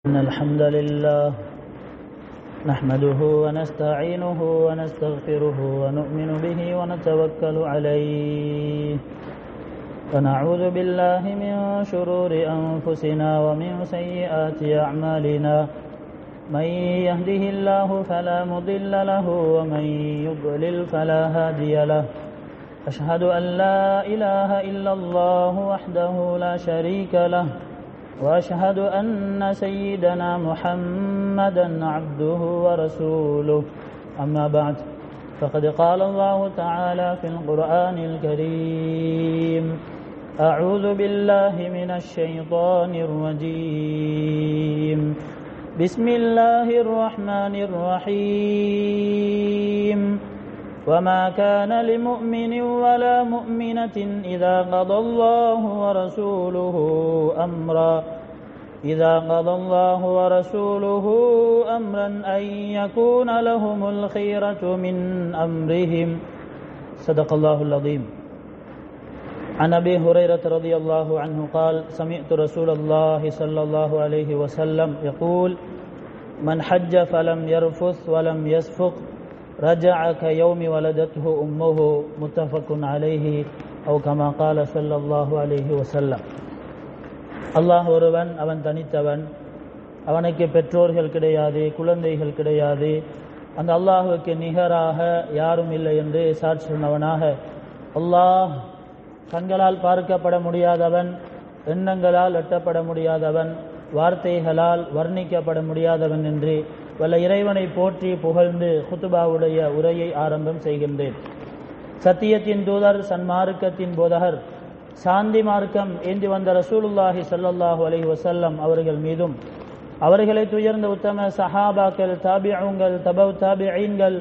إن الحمد لله نحمده ونستعينه ونستغفره ونؤمن به ونتوكل عليه ونعوذ بالله من شرور أنفسنا ومن سيئات أعمالنا من يهده الله فلا مضل له ومن يضلل فلا هادي له أشهد أن لا إله إلا الله وحده لا شريك له وأشهد أن سيدنا محمدا عبده ورسوله أما بعد فقد قال الله تعالى في القرآن الكريم أعوذ بالله من الشيطان الرجيم بسم الله الرحمن الرحيم وما كان لمؤمن ولا مؤمنة إذا قضى الله ورسوله أمرا أن يكون لهم الخيرة من أمرهم صدق الله العظيم. عن أبي هريرة رضي الله عنه قال سمعت رسول الله صلى الله عليه وسلم يقول من حج فلم يرفث ولم يسفق رجع كيوم ولدته أمه متفق عليه أو كما قال صلى الله عليه وسلم. அல்லாஹ் ஒருவன், அவன் தனித்தவன், அவனுக்கு பெற்றோர்கள் கிடையாது, குழந்தைகள் கிடையாது, அந்த அல்லாஹுக்கு நிகராக யாரும் இல்லை என்று சாட்சி சொன்னவனாக, அல்லாஹ் கண்களால் பார்க்கப்பட முடியாதவன், எண்ணங்களால் எட்டப்பட முடியாதவன், வார்த்தைகளால் வர்ணிக்கப்பட முடியாதவன் என்று வல்ல இறைவனை போற்றி புகழ்ந்து குத்துபாவுடைய உரையை ஆரம்பம் செய்கின்றேன். சத்தியத்தின் தூதர், சன்மார்க்கத்தின் போதகர், சாந்தி மார்க்கம் ஏந்தி வந்த ரசூலுல்லாஹி ஸல்லல்லாஹு அலைஹி வஸல்லம் அவர்கள் மீதும், அவர்களை துயர்ந்த உத்தம சஹாபாக்கள், தாபிஊன்கள், தபவ் தாபிஈன்கள்,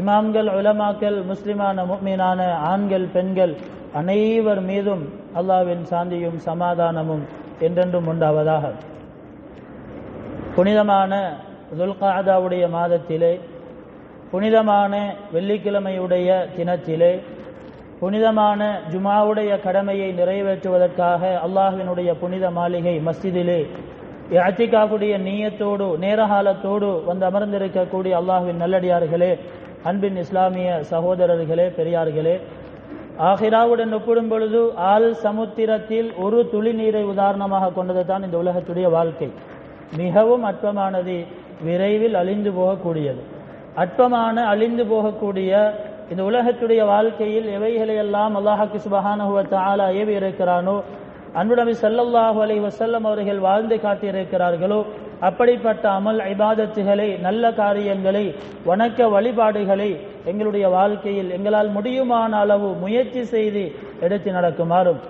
இமாம்கள், உலமாக்கள், முஸ்லிமான முஃமினான ஆண்கள், பெண்கள் அனைவர் மீதும் அல்லாஹ்வின் சாந்தியும் சமாதானமும் என்றென்றும் உண்டாவதாக. புனிதமான துல்காதாவுடைய மாதத்திலே, புனிதமான வெள்ளிக்கிழமையுடைய தினத்திலே, புனிதமான ஜுமாவுடைய கடமையை நிறைவேற்றுவதற்காக அல்லாஹ்வினுடைய புனித மாளிகை மஸ்ஜிதிலே இஅ்திகாஃபுடைய நிய்யத்தோடு நேரகாலத்தோடு வந்து அமர்ந்திருக்கக்கூடிய அல்லாஹ்வின் நல்லடியார்களே, அன்பின் இஸ்லாமிய சகோதரர்களே, பெரியார்களே, ஆஹிராவுடன் ஒப்பிடும் பொழுது ஆள் சமுத்திரத்தில் ஒரு துளி நீரை உதாரணமாக கொண்டது தான் இந்த உலகத்துடைய வாழ்க்கை. மிகவும் அற்பமானது, விரைவில் அழிந்து போகக்கூடியது. அற்பமான அழிந்து போகக்கூடிய இந்த உலகத்துடைய வாழ்க்கையில் எவைகளையெல்லாம் அல்லாஹ்வுக்கு சுப்ஹானஹு வ தஆலா ஏவி இருக்கிறானோ, அன்பு நபி ஸல்லல்லாஹு அலைஹி வஸல்லம் அவர்கள் வாழ்ந்து காட்டியிருக்கிறார்களோ, அப்படிப்பட்ட அமல் இபாதத்துகளை, நல்ல காரியங்களை, வணக்க வழிபாடுகளை எங்களுடைய வாழ்க்கையில் எங்களால் முடியுமான அளவு முயற்சி செய்து எடுத்து நடக்குமாறும்,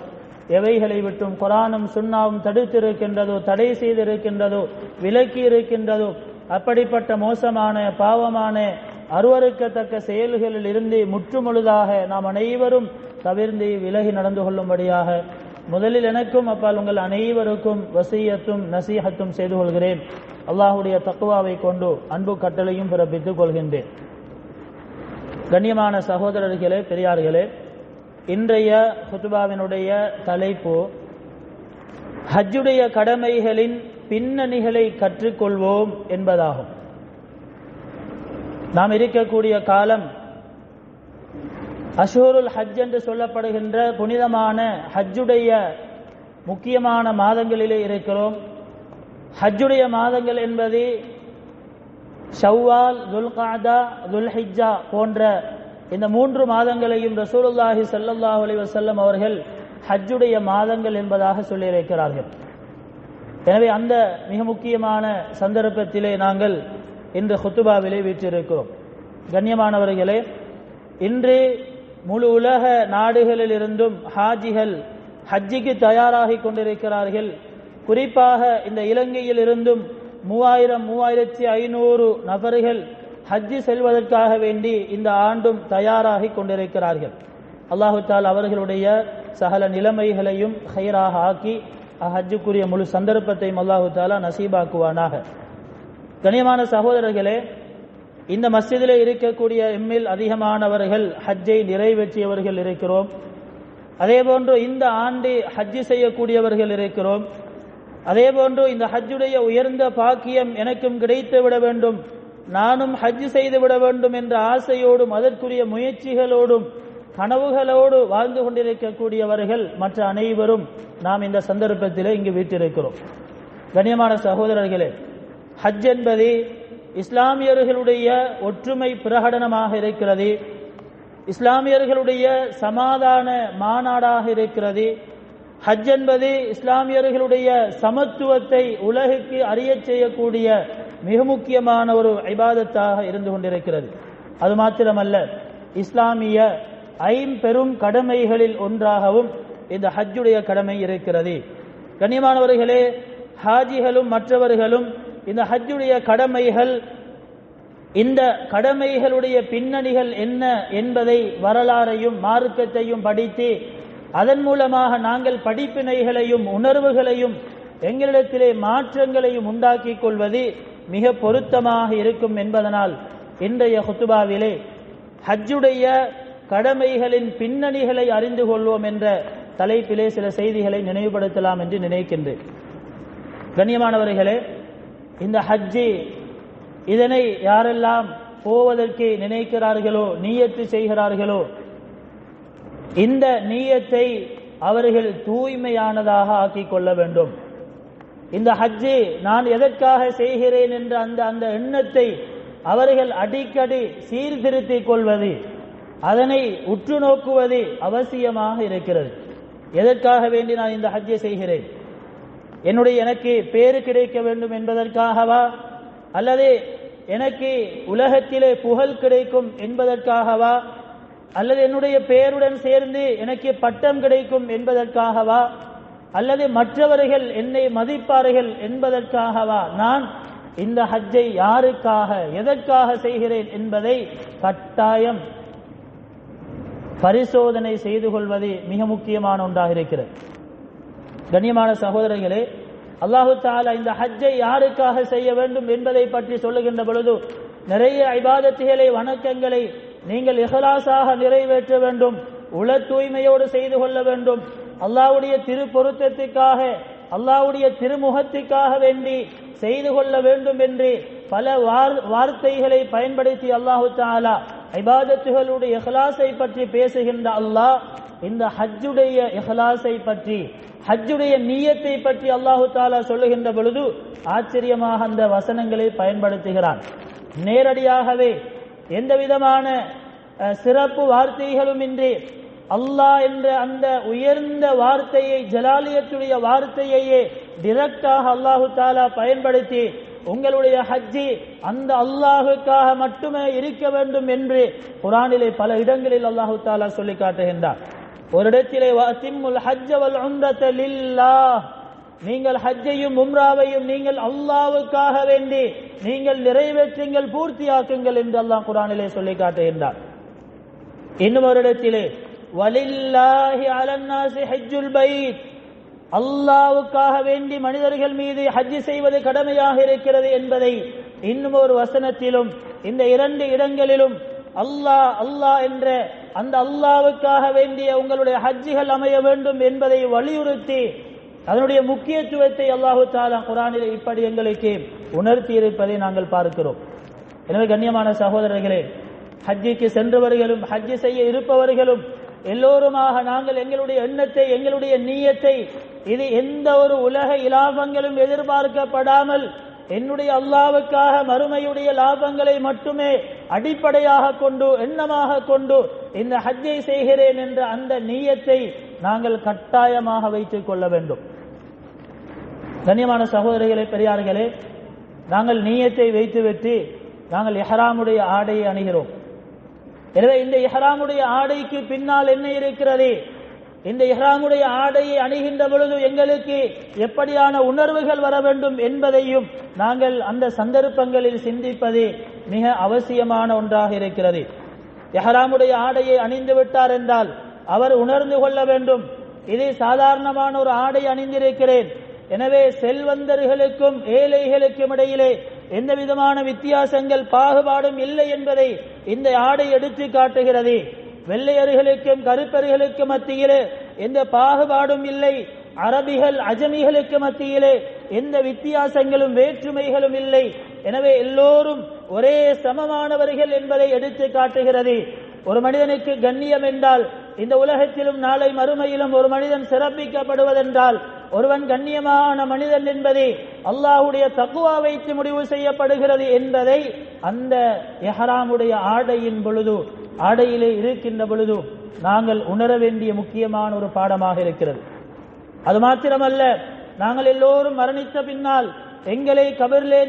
எவைகளை விட்டும் குர்ஆனும் சுன்னாவும் தடுத்திருக்கின்றதோ, தடை செய்திருக்கின்றதோ, விலக்கி இருக்கின்றதோ, அப்படிப்பட்ட மோசமான பாவமான அருவருக்கத்தக்க செயல்களில் இருந்து முற்றுமுழுதாக நாம் அனைவரும் தவிர்ந்து விலகி நடந்து கொள்ளும்படியாக முதலில் எனக்கும் அப்பால் உங்கள் அனைவருக்கும் வசியத்தும் நசீஹத்தும் செய்து கொள்கிறேன். அல்லாஹ்வுடைய தக்வாவை கொண்டு அன்பு கட்டளையும் பிறப்பித்துக் கொள்கின்றேன். கண்ணியமான சகோதரர்களே, பெரியார்களே, இன்றைய குத்பாவினுடைய தலைப்பு ஹஜ்ஜுடைய கடமைகளின் பின்னணிகளை கற்றுக்கொள்வோம் என்பதாகும். நாம் இருக்கக்கூடிய காலம் அஷ்ஹுருல் ஹஜ் என்று சொல்லப்படுகின்ற புனிதமான ஹஜ்ஜுடைய முக்கியமான மாதங்களிலே இருக்கிறோம். ஹஜ்ஜுடைய மாதங்கள் என்பது ஷவ்வால், துல்காதா, துல்ஹிஜ்ஜா போன்ற இந்த 3 மாதங்களையும் ரசூலுல்லாஹி ஸல்லல்லாஹு அலைஹி வஸல்லம் அவர்கள் ஹஜ்ஜுடைய மாதங்கள் என்பதாக சொல்லியிருக்கிறார்கள். எனவே அந்த மிக முக்கியமான சந்தர்ப்பத்திலே நாங்கள் இன்று குத்துபாவிலே வீற்றிருக்கிறோம். கண்ணியமானவர்களே, இன்று முழு உலக நாடுகளில் இருந்தும் ஹாஜிகள் ஹஜ்ஜிக்கு தயாராகி கொண்டிருக்கிறார்கள். குறிப்பாக இந்த இலங்கையில் இருந்தும் 3500 நபர்கள் ஹஜ்ஜி செல்வதற்காக வேண்டி இந்த ஆண்டும் தயாராகி கொண்டிருக்கிறார்கள். அல்லாஹு தஆலா அவர்களுடைய சகல நிலைமைகளையும் ஹைராக ஆக்கி ஹஜ்ஜுக்குரிய முழு சந்தர்ப்பத்தையும் அல்லாஹு தஆலா நசீபாக்குவானாக. கண்ணியமான சகோதரர்களே, இந்த மஸ்ஜிதிலே இருக்கக்கூடிய எம்மில் அதிகமானவர்கள் ஹஜ்ஜை நிறைவேற்றியவர்கள் இருக்கிறோம். அதே போன்று இந்த ஆண்டு ஹஜ்ஜி செய்யக்கூடியவர்கள் இருக்கிறோம். அதேபோன்று இந்த ஹஜ்ஜுடைய உயர்ந்த பாக்கியம் எனக்கும் கிடைத்து விட வேண்டும், நானும் ஹஜ் செய்து விட வேண்டும் என்ற ஆசையோடும் அதற்குரிய முயற்சிகளோடும் கனவுகளோடு வாழ்ந்து கொண்டிருக்கக்கூடியவர்கள் மற்ற அனைவரும் நாம் இந்த சந்தர்ப்பத்திலே இங்கு வீட்டிருக்கிறோம். கண்ணியமான சகோதரர்களே, ஹஜ் என்பது இஸ்லாமியர்களுடைய ஒற்றுமை பிரகடனமாக இருக்கிறது, இஸ்லாமியர்களுடைய சமாதான மாநாடாக இருக்கிறது. ஹஜ் என்பது இஸ்லாமியர்களுடைய சமத்துவத்தை உலகுக்கு அறியச் செய்யக்கூடிய மிக முக்கியமான ஒரு இபாதத்தாக இருந்து கொண்டிருக்கிறது. அது மாத்திரமல்ல, இஸ்லாமிய ஐம்பெரும் கடமைகளில் ஒன்றாகவும் இந்த ஹஜ்ஜுடைய கடமை இருக்கிறது. கண்ணியமானவர்களே, ஹாஜிகளும் மற்றவர்களும் இந்த ஹஜ்ஜுடைய கடமைகள், இந்த கடமைகளுடைய பின்னணிகள் என்ன என்பதை வரலாறையும் மார்க்கத்தையும் படித்து அதன் மூலமாக நாங்கள் படிப்பினைகளையும் உணர்வுகளையும் எங்களிடத்திலே மாற்றங்களையும் உண்டாக்கிக் கொள்வது மிக பொருத்தமாக இருக்கும் என்பதனால் இன்றைய ஹுத்துபாவிலே ஹஜ்ஜுடைய கடமைகளின் பின்னணிகளை அறிந்து கொள்வோம் என்ற தலைப்பிலே சில செய்திகளை நினைவுபடுத்தலாம் என்று நினைக்கின்றேன். கண்ணியமானவர்களே, இந்த ஹஜ்ஜி இதனை யாரெல்லாம் போவதற்கு நினைக்கிறார்களோ, நீயத்து செய்கிறார்களோ, இந்த நீயத்தை அவர்கள் தூய்மையானதாக ஆக்கிக் கொள்ள வேண்டும். இந்த ஹஜ்ஜி நான் எதற்காக செய்கிறேன் என்ற அந்த எண்ணத்தை அவர்கள் அடிக்கடி சீர்திருத்திக் கொள்வது, அதனை உற்று நோக்குவது அவசியமாக இருக்கிறது. எதற்காக வேண்டி நான் இந்த ஹஜ்ஜை செய்கிறேன்? எனக்கு பேரு கிடைக்க வேண்டும் என்பதற்காகவா, அல்லது எனக்கு உலகத்திலே புகழ் கிடைக்கும் என்பதற்காகவா, அல்லது என்னுடைய பெயருடன் சேர்ந்து எனக்கு பட்டம் கிடைக்கும் என்பதற்காகவா, அல்லது மற்றவர்கள் என்னை மதிப்பார்கள் என்பதற்காகவா நான் இந்த ஹஜ்ஜை யாருக்காக எதற்காக செய்கிறேன் என்பதை கட்டாயம் பரிசோதனை செய்து கொள்வது மிக முக்கியமான ஒன்றாக இருக்கிறது. கண்ணியமான சகோதரர்களே, அல்லாஹு தஆலா இந்த ஹஜ்ஜை யாருக்காக செய்ய வேண்டும் என்பதை பற்றி சொல்லுகின்ற பொழுது நிறைய இபாதத்துகளை, வணக்கங்களை நீங்கள் இஹ்லாஸாக நிறைவேற்ற வேண்டும், உள தூய்மையோடு செய்து கொள்ள வேண்டும், அல்லாஹ்வுடைய திரு பொருத்தத்துக்காக, அல்லாஹ்வுடைய திருமுகத்துக்காக வேண்டி செய்து கொள்ள வேண்டும் என்று பல வார்த்தைகளை பயன்படுத்தி அல்லாஹு தஆலா இபாதத்துகளுடைய இஹ்லாஸை பற்றி பேசுகின்ற அல்லாஹ் இந்த ஹஜ்ஜுடைய இஹ்லாஸை பற்றி, ஹஜ்ஜுடைய நியத்தை பற்றி அல்லாஹு தஆலா சொல்லுகின்ற பொழுது ஆச்சரியமாக அந்த வசனங்களை பயன்படுத்துகிறான். நேரடியாகவே எந்த விதமான சிறப்பு வார்த்தைகளும் இன்றி அல்லாஹ் என்ற அந்த உயர்ந்த வார்த்தையை, ஜலாலியத்துடைய வார்த்தையையே டிரெக்டாக அல்லாஹு தஆலா பயன்படுத்தி உங்களுடைய ஹஜ்ஜி அந்த அல்லாஹுக்காக மட்டுமே இருக்க வேண்டும் என்று குர்ஆனிலே பல இடங்களில் அல்லாஹு தஆலா சொல்லி காட்டுகின்றார். ஒரு இடத்திலே வஅத்திம்முல் ஹஜ்ஜ வல் உம்ரத லில்லாஹ், நீங்கள் ஹஜ்ஜையும் உம்ராவையும் நீங்கள் அல்லாஹ்வுக்காக வேண்டி நீங்கள் நிறைவேற்றுங்கள், பூர்த்தியாக்குங்கள் என்று அல்லாஹ் குர்ஆனிலே சொல்லி காட்டுகின்றார். இன்னும் ஒரு இடத்திலே வலில்லாஹி அலன்னாஸி ஹஜ்ஜுல் பைத், அல்லாஹ்வுக்காக வேண்டி மனிதர்கள் மீது ஹஜ் செய்வது கடமையாக இருக்கிறது என்பதை இன்னும் ஒரு வசனத்திலும் இந்த இரண்டு இடங்களிலும் அல்லாஹ் அல்லாஹ் என்ற அந்த அல்லாஹ்வுக்காக வேண்டிய உங்களுடைய ஹஜ்ஜுகள் அமைய வேண்டும் என்பதை வலியுறுத்தி அதனுடைய முக்கியத்துவத்தை அல்லாஹு தஆலா குர்ஆனில் இப்படி எங்களுக்கு உணர்த்தி இருப்பதை நாங்கள் பார்க்கிறோம். எனவே கண்ணியமான சகோதரர்களே, ஹஜ்ஜுக்கு சென்றவர்களும் ஹஜ் செய்ய இருப்பவர்களும் எல்லோருமாக நாங்கள் எங்களுடைய எண்ணத்தை, எங்களுடைய நீயத்தை, இது எந்த ஒரு உலக இலாபங்களும் எதிர்பார்க்கப்படாமல் என்னுடைய அல்லாஹ்வுக்காக மறுமையுடைய லாபங்களை மட்டுமே அடிப்படையாக கொண்டு, எண்ணமாக கொண்டு இந்த ஹஜ்ஜை செய்கிறேன் என்ற அந்த நீயத்தை நாங்கள் கட்டாயமாக வைத்துக் கொள்ள வேண்டும். கண்ணியமான சகோதரிகளே, பெரியார்களே, நாங்கள் நீயத்தை வைத்துவிட்டு நாங்கள் இஹ்ராமுடைய ஆடையை அணிகிறோம். எனவே இந்த இஹ்ராமுடைய ஆடைக்கு பின்னால் என்ன இருக்கிறது? இந்த இஹ்ராமுடைய ஆடையை அணிகின்ற பொழுது எங்களுக்கு எப்படியான உணர்வுகள் வர வேண்டும் என்பதையும் நாங்கள் அந்த சந்தர்ப்பங்களில் சிந்திப்பது மிக அவசியமான ஒன்றாக இருக்கிறது. இஹ்ராமுடைய ஆடையை அணிந்து விட்டார் என்றால் அவர் உணர்ந்து கொள்ள வேண்டும், இது சாதாரணமான ஒரு ஆடை அணிந்திருக்கிறேன், எனவே செல்வந்தர்களுக்கும் ஏழைகளுக்கும் இடையிலே எந்த விதமான வித்தியாசங்கள் பாகுபாடும் இல்லை என்பதை இந்த ஆடை எடுத்து காட்டுகிறது. வெள்ளையர்களுக்கும் கருப்பர்களுக்கும் மத்தியிலே எந்த பாகுபாடும் இல்லை, அரபிகள் அஜமிகளுக்கு மத்தியிலே எந்த வித்தியாசங்களும் வேற்றுமைகளும் இல்லை. எனவே எல்லோரும் ஒரே சமமானவர்கள் என்பதை எடுத்து காட்டுகிறது. ஒரு மனிதனுக்கு கண்ணியம் என்றால் இந்த உலகத்திலும் நாளை மறுமையிலும் ஒரு மனிதன் சிறப்பிக்கப்படுவதென்றால் ஒருவன் கண்ணியமான மனிதன் என்பதை அல்லாஹ்வுடைய தக்வா வைத்து முடிவு செய்யப்படுகிறது என்பதை அந்த இஹ்ராமுடைய ஆடையின் பொழுது, ஆடையிலே இருக்கின்ற பொழுது நாங்கள் உணர வேண்டிய முக்கியமான ஒரு பாடமாக இருக்கிறது. அது மாத்திரமல்ல, நாங்கள் எல்லோரும் மரணித்த பின்னால் எங்களை கபரிலே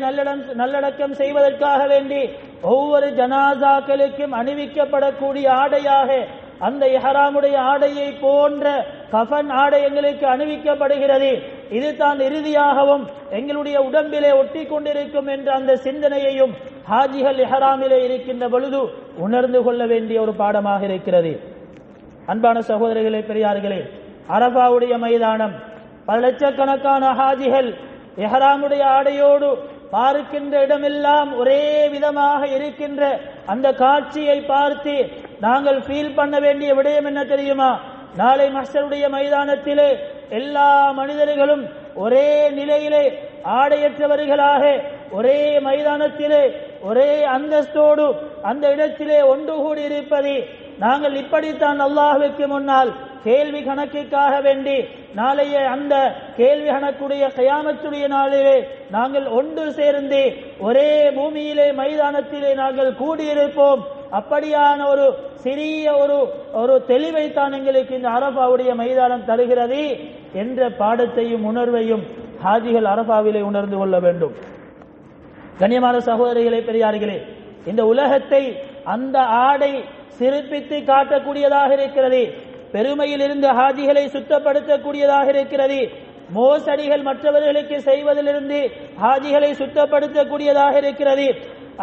நல்லடக்கம் செய்வதற்காக வேண்டி ஒவ்வொரு ஜனாசாக்களுக்கும் அணிவிக்கப்படக்கூடிய ஆடையாக அந்த இஹ்ராமுடைய ஆடையை போன்ற கஃன் ஆடை எங்களுக்கு அணிவிக்கப்படுகிறது. இது தான் இறுதியாகவும் எங்களுடைய உடம்பிலே ஒட்டி கொண்டிருக்கும் என்ற அந்த சிந்தனையையும் ஹாஜிகள் இஹ்ராமிலே இருக்கின்ற பொழுது உணர்ந்து கொள்ள வேண்டிய ஒரு பாடமாக இருக்கிறது. அன்பான சகோதரர்களே, பெரியார்களே, அரபாவுடைய மைதானம் பல லட்சக்கணக்கான ஹாஜிகள் இஹ்ராமுடைய ஆடையோடு பார்க்கின்ற இடமெல்லாம் ஒரே விதமாக இருக்கின்ற அந்த காட்சியை பார்த்து நாங்கள் ஃபீல் பண்ண வேண்டிய விடயம் என்ன தெரியுமா? நாளை மஹ்ஷருடைய மைதானத்திலே எல்லா மனிதர்களும் ஒரே நிலையிலே ஆடையற்றவர்களாக ஒரே மைதானத்திலே ஒரே அந்தஸ்தோடு அந்த இடத்திலே ஒன்று கூடி இருப்பது நாங்கள் இப்படித்தான் அல்லாஹ்வுக்கு முன்னால் கேள்வி கணக்குக்காக வேண்டி நாளைய அந்த கேள்வி கணக்குடைய கயாமத்துடைய நாளிலே நாங்கள் ஒன்று சேர்ந்து ஒரே பூமியிலே மைதானத்திலே நாங்கள் கூடியிருப்போம். அப்படியான ஒரு சிறிய ஒரு தெளிவைத்தான் எங்களுக்கு இந்த அரபாவுடைய மைதானம் தருகிறது என்ற பாடத்தையும் உணர்வையும் ஹாஜிகள் அரபாவிலே உணர்ந்து கொள்ள வேண்டும். கண்ணியமான சகோதரிகளே, பெரியார்களே, இந்த உலகத்தை அந்த ஆடை சிறப்பித்து காட்டக்கூடியதாக இருக்கிறது. பெருமையில் இருந்து ஹாஜிகளை சுத்தப்படுத்தக்கூடியதாக இருக்கிறது. மோசடிகள் மற்றவர்களுக்கு செய்வதிலிருந்து ஹாஜிகளை சுத்தப்படுத்தக்கூடியதாக இருக்கிறது.